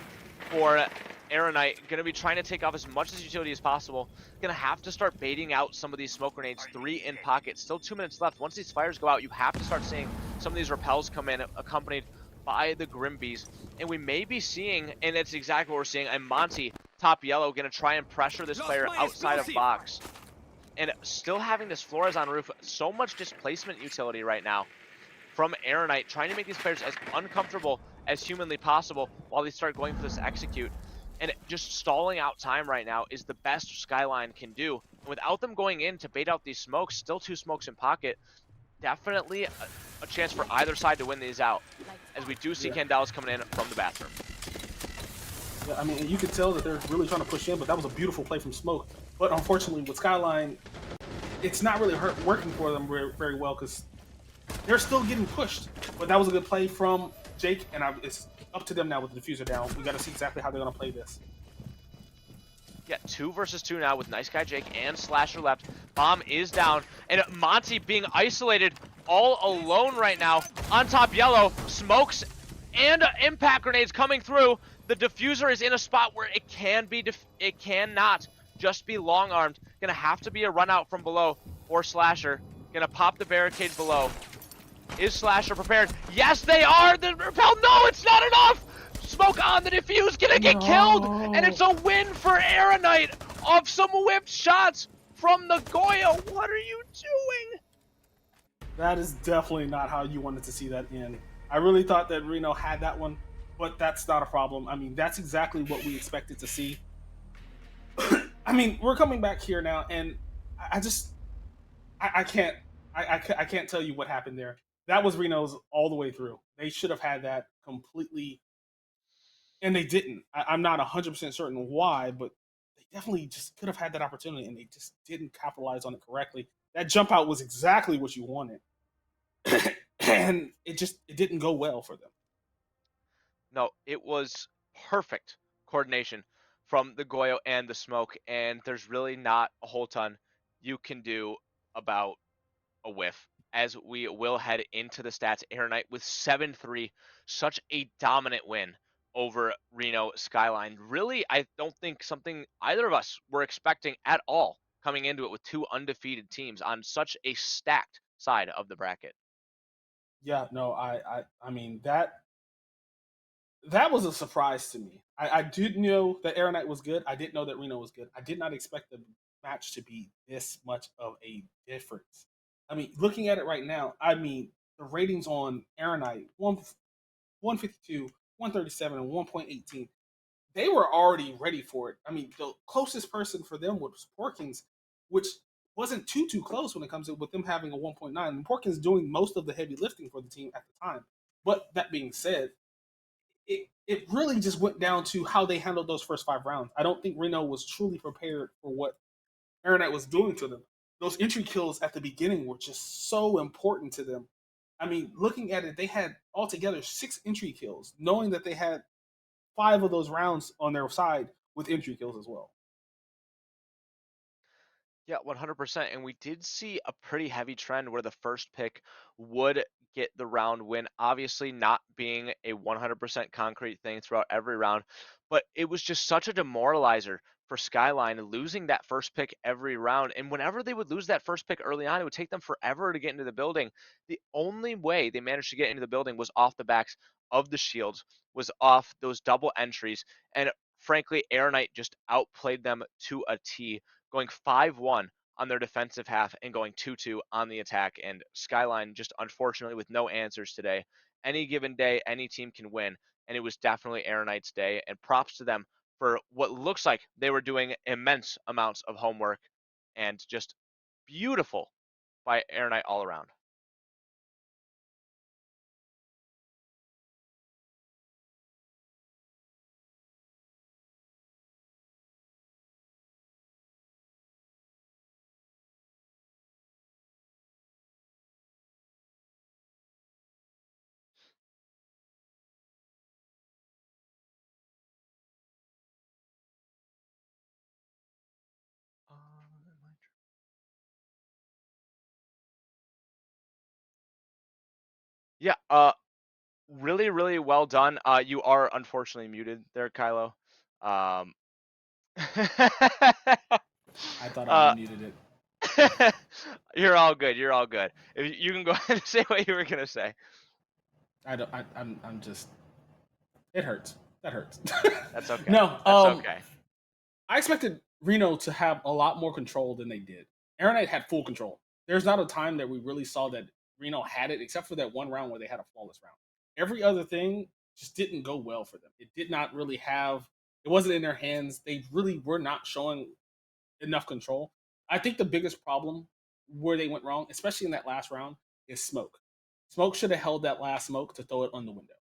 [SPEAKER 3] for Erinite. Going to be trying to take off as much as utility as possible. Going to have to start baiting out some of these smoke grenades. 3 in pocket. Still 2 minutes left. Once these fires go out, you have to start seeing some of these repels come in, accompanied by the Grimbees. And we may be seeing, and it's exactly what we're seeing, a Monty, top yellow, going to try and pressure this player outside of box. And still having this Flores on roof, so much displacement utility right now from Erinite, trying to make these players as uncomfortable as humanly possible while they start going for this execute. And just stalling out time right now is the best Skyline can do. And without them going in to bait out these smokes, still 2 smokes in pocket, definitely a chance for either side to win these out, as we do see
[SPEAKER 1] Yeah.
[SPEAKER 3] Candelas coming in from the bathroom.
[SPEAKER 1] Yeah, I mean, you could tell that they're really trying to push in, but that was a beautiful play from Smoke. But unfortunately, with Skyline, it's not really working for them very well because they're still getting pushed. But that was a good play from Jake, and it's up to them now with the diffuser down. We got to see exactly how they're going to play this.
[SPEAKER 3] Yeah, 2 versus 2 now with Nice Guy Jake and Slasher left. Bomb is down, and Monty being isolated all alone right now on top yellow. Smokes and impact grenades coming through. The diffuser is in a spot where it cannot just be long-armed. Gonna have to be a run out from below for Slasher. Gonna pop the barricade below. Is Slasher prepared? Yes, they are! The repel, no, it's not enough! Smoke on the defuse, gonna get killed! And it's a win for Erinite off some whipped shots from the Goya. What are you doing?
[SPEAKER 1] That is definitely not how you wanted to see that end. I really thought that Reno had that one, but that's not a problem. I mean, that's exactly what we expected to see. I mean, we're coming back here now, and I just I can't I can't tell you what happened there. That was Reno's all the way through. They should have had that completely, and they didn't. I'm not 100% certain why, but they definitely just could have had that opportunity, and they just didn't capitalize on it correctly. That jump out was exactly what you wanted, and it didn't go well for them.
[SPEAKER 3] No, it was perfect coordination from the Goyo and the Smoke, and there's really not a whole ton you can do about a whiff, as we will head into the stats. Erinite with 7-3, such a dominant win over Reno Skyline. Really, I don't think something either of us were expecting at all coming into it with 2 undefeated teams on such a stacked side of the bracket.
[SPEAKER 1] Yeah, no, I mean that was a surprise to me. I did know that Erinite was good. I didn't know that Reno was good. I did not expect the match to be this much of a difference. I mean, looking at it right now, I mean the ratings on Erinite 152, 137, and 1.18. They were already ready for it. I mean, the closest person for them was Porkins, which wasn't too close when it comes to with them having a 1.9. And Porkins doing most of the heavy lifting for the team at the time. But that being said, it really just went down to how they handled those first 5 rounds. I don't think Reno was truly prepared for what Erinite was doing to them. Those entry kills at the beginning were just so important to them. I mean, looking at it, they had altogether 6 entry kills, knowing that they had 5 of those rounds on their side with entry kills as well.
[SPEAKER 3] Yeah, 100%. And we did see a pretty heavy trend where the first pick would get the round win. Obviously, not being a 100% concrete thing throughout every round, but it was just such a demoralizer for Skyline losing that first pick every round. And whenever they would lose that first pick early on, it would take them forever to get into the building. The only way they managed to get into the building was off the backs of the shields, was off those double entries. And frankly, Erinite just outplayed them to a T, going 5-1 on their defensive half and going 2-2 on the attack. And Skyline just unfortunately with no answers today. Any given day, any team can win. And it was definitely Erinite's day. And props to them for what looks like they were doing immense amounts of homework and just beautiful by Erinite all around. Yeah, really, really well done. You are unfortunately muted there, Kylo. Um,
[SPEAKER 1] I thought I
[SPEAKER 3] uh,
[SPEAKER 1] unmuted it.
[SPEAKER 3] you're all good. You're all good. If you can go ahead and say what you were gonna say.
[SPEAKER 1] I don't. I'm just. It hurts. That hurts.
[SPEAKER 3] That's okay.
[SPEAKER 1] No.
[SPEAKER 3] That's okay.
[SPEAKER 1] I expected Reno to have a lot more control than they did. Aaronite had full control. There's not a time that we really saw that Reno had it, except for that one round where they had a flawless round. Every other thing just didn't go well for them. It did not really have. It wasn't in their hands. They really were not showing enough control. I think the biggest problem where they went wrong, especially in that last round, is Smoke. Smoke should have held that last smoke to throw it on the window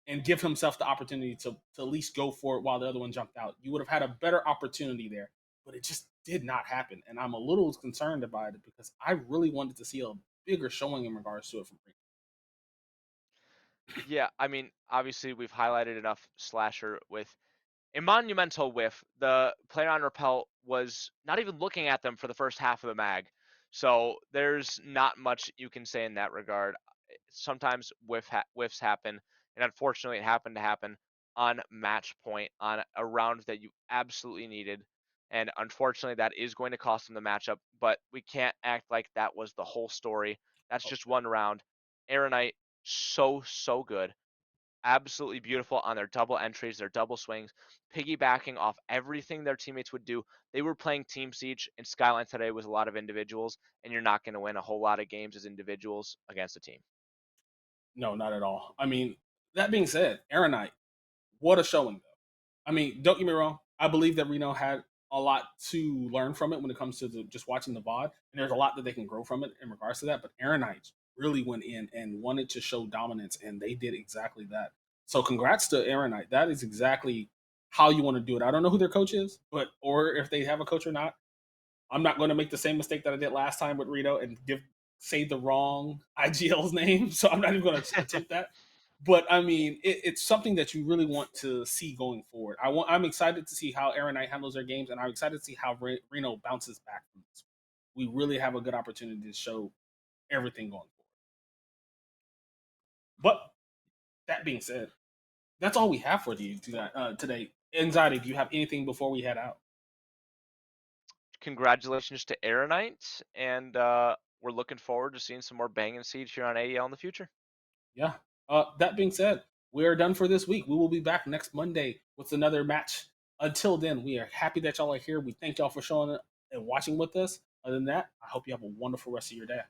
[SPEAKER 1] and give himself the opportunity to at least go for it while the other one jumped out. You would have had a better opportunity there, but it just did not happen. And I'm a little concerned about it because I really wanted to see a bigger showing in regards to it from Green.
[SPEAKER 3] Yeah, I mean, obviously we've highlighted enough slasher with a monumental whiff. The player on Repel was not even looking at them for the first half of the mag. So there's not much you can say in that regard. Sometimes whiffs happen, and unfortunately, it happened to happen on match point on a round that you absolutely needed. And unfortunately, that is going to cost them the matchup. But we can't act like that was the whole story. That's
[SPEAKER 1] Oh,
[SPEAKER 3] just one round. Erinite, so good, absolutely beautiful on their double entries, their double swings, piggybacking off everything their teammates would do. They were playing Team Siege, and Skyline today was a lot of individuals, and you're not going to win a whole lot of games as individuals against a team.
[SPEAKER 1] no, not at all. I mean, that being said, Aaron Knight, what a showing, though. I mean, don't get me wrong. I believe that Reno had a lot to learn from it when it comes to just watching the VOD, and there's a lot that they can grow from it in regards to that. But Aaron Knight really went in and wanted to show dominance, and they did exactly that. So, congrats to Aaron Knight. That is exactly how you want to do it. I don't know who their coach is, but or if they have a coach or not. I'm not going to make the same mistake that I did last time with Reno and say the wrong IGL's name. So I'm not even going to attempt that. But I mean, it's something that you really want to see going forward. I'm excited to see how Aaron Knight handles their games, and I'm excited to see how Reno bounces back from this. We really have a good opportunity to show everything going forward. But that being said, that's all we have for you today. Anxiety, do you have anything before we head out?
[SPEAKER 3] congratulations to Erinite, and we're looking forward to seeing some more banging Siege here on AEL in the future.
[SPEAKER 1] Yeah. That being said, we are done for this week. We will be back next Monday with another match. Until then, we are happy that y'all are here. We thank y'all for showing up and watching with us. Other than that, I hope you have a wonderful rest of your day.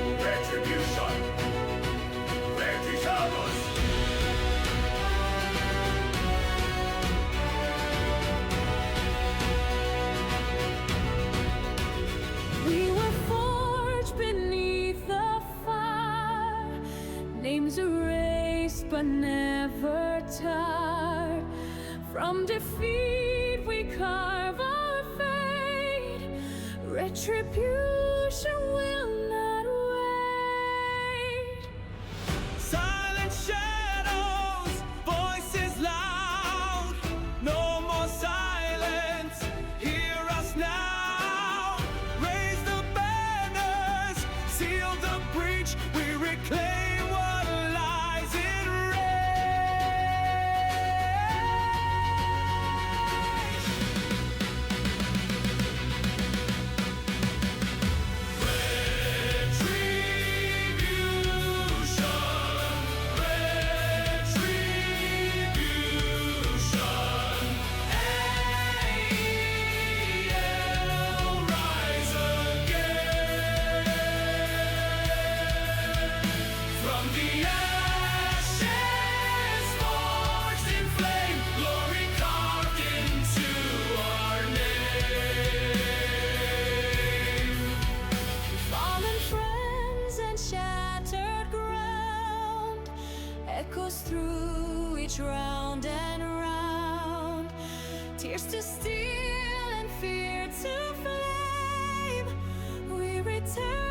[SPEAKER 2] Retribution. Verticamos.
[SPEAKER 5] We were forged beneath the fire, names erased but never tarred. From defeat we carve our fate. Retribution will not wait.
[SPEAKER 2] Silent shadows, voices loud. No more silence, hear us now. Raise the banners, seal the breach. We reclaim what lies in AEL, rise again. From the ashes, forged in flame, glory carved into our name.
[SPEAKER 5] Fallen friends and shattered ground echoes through each round and round. Tears to steel and fear to flame. We return.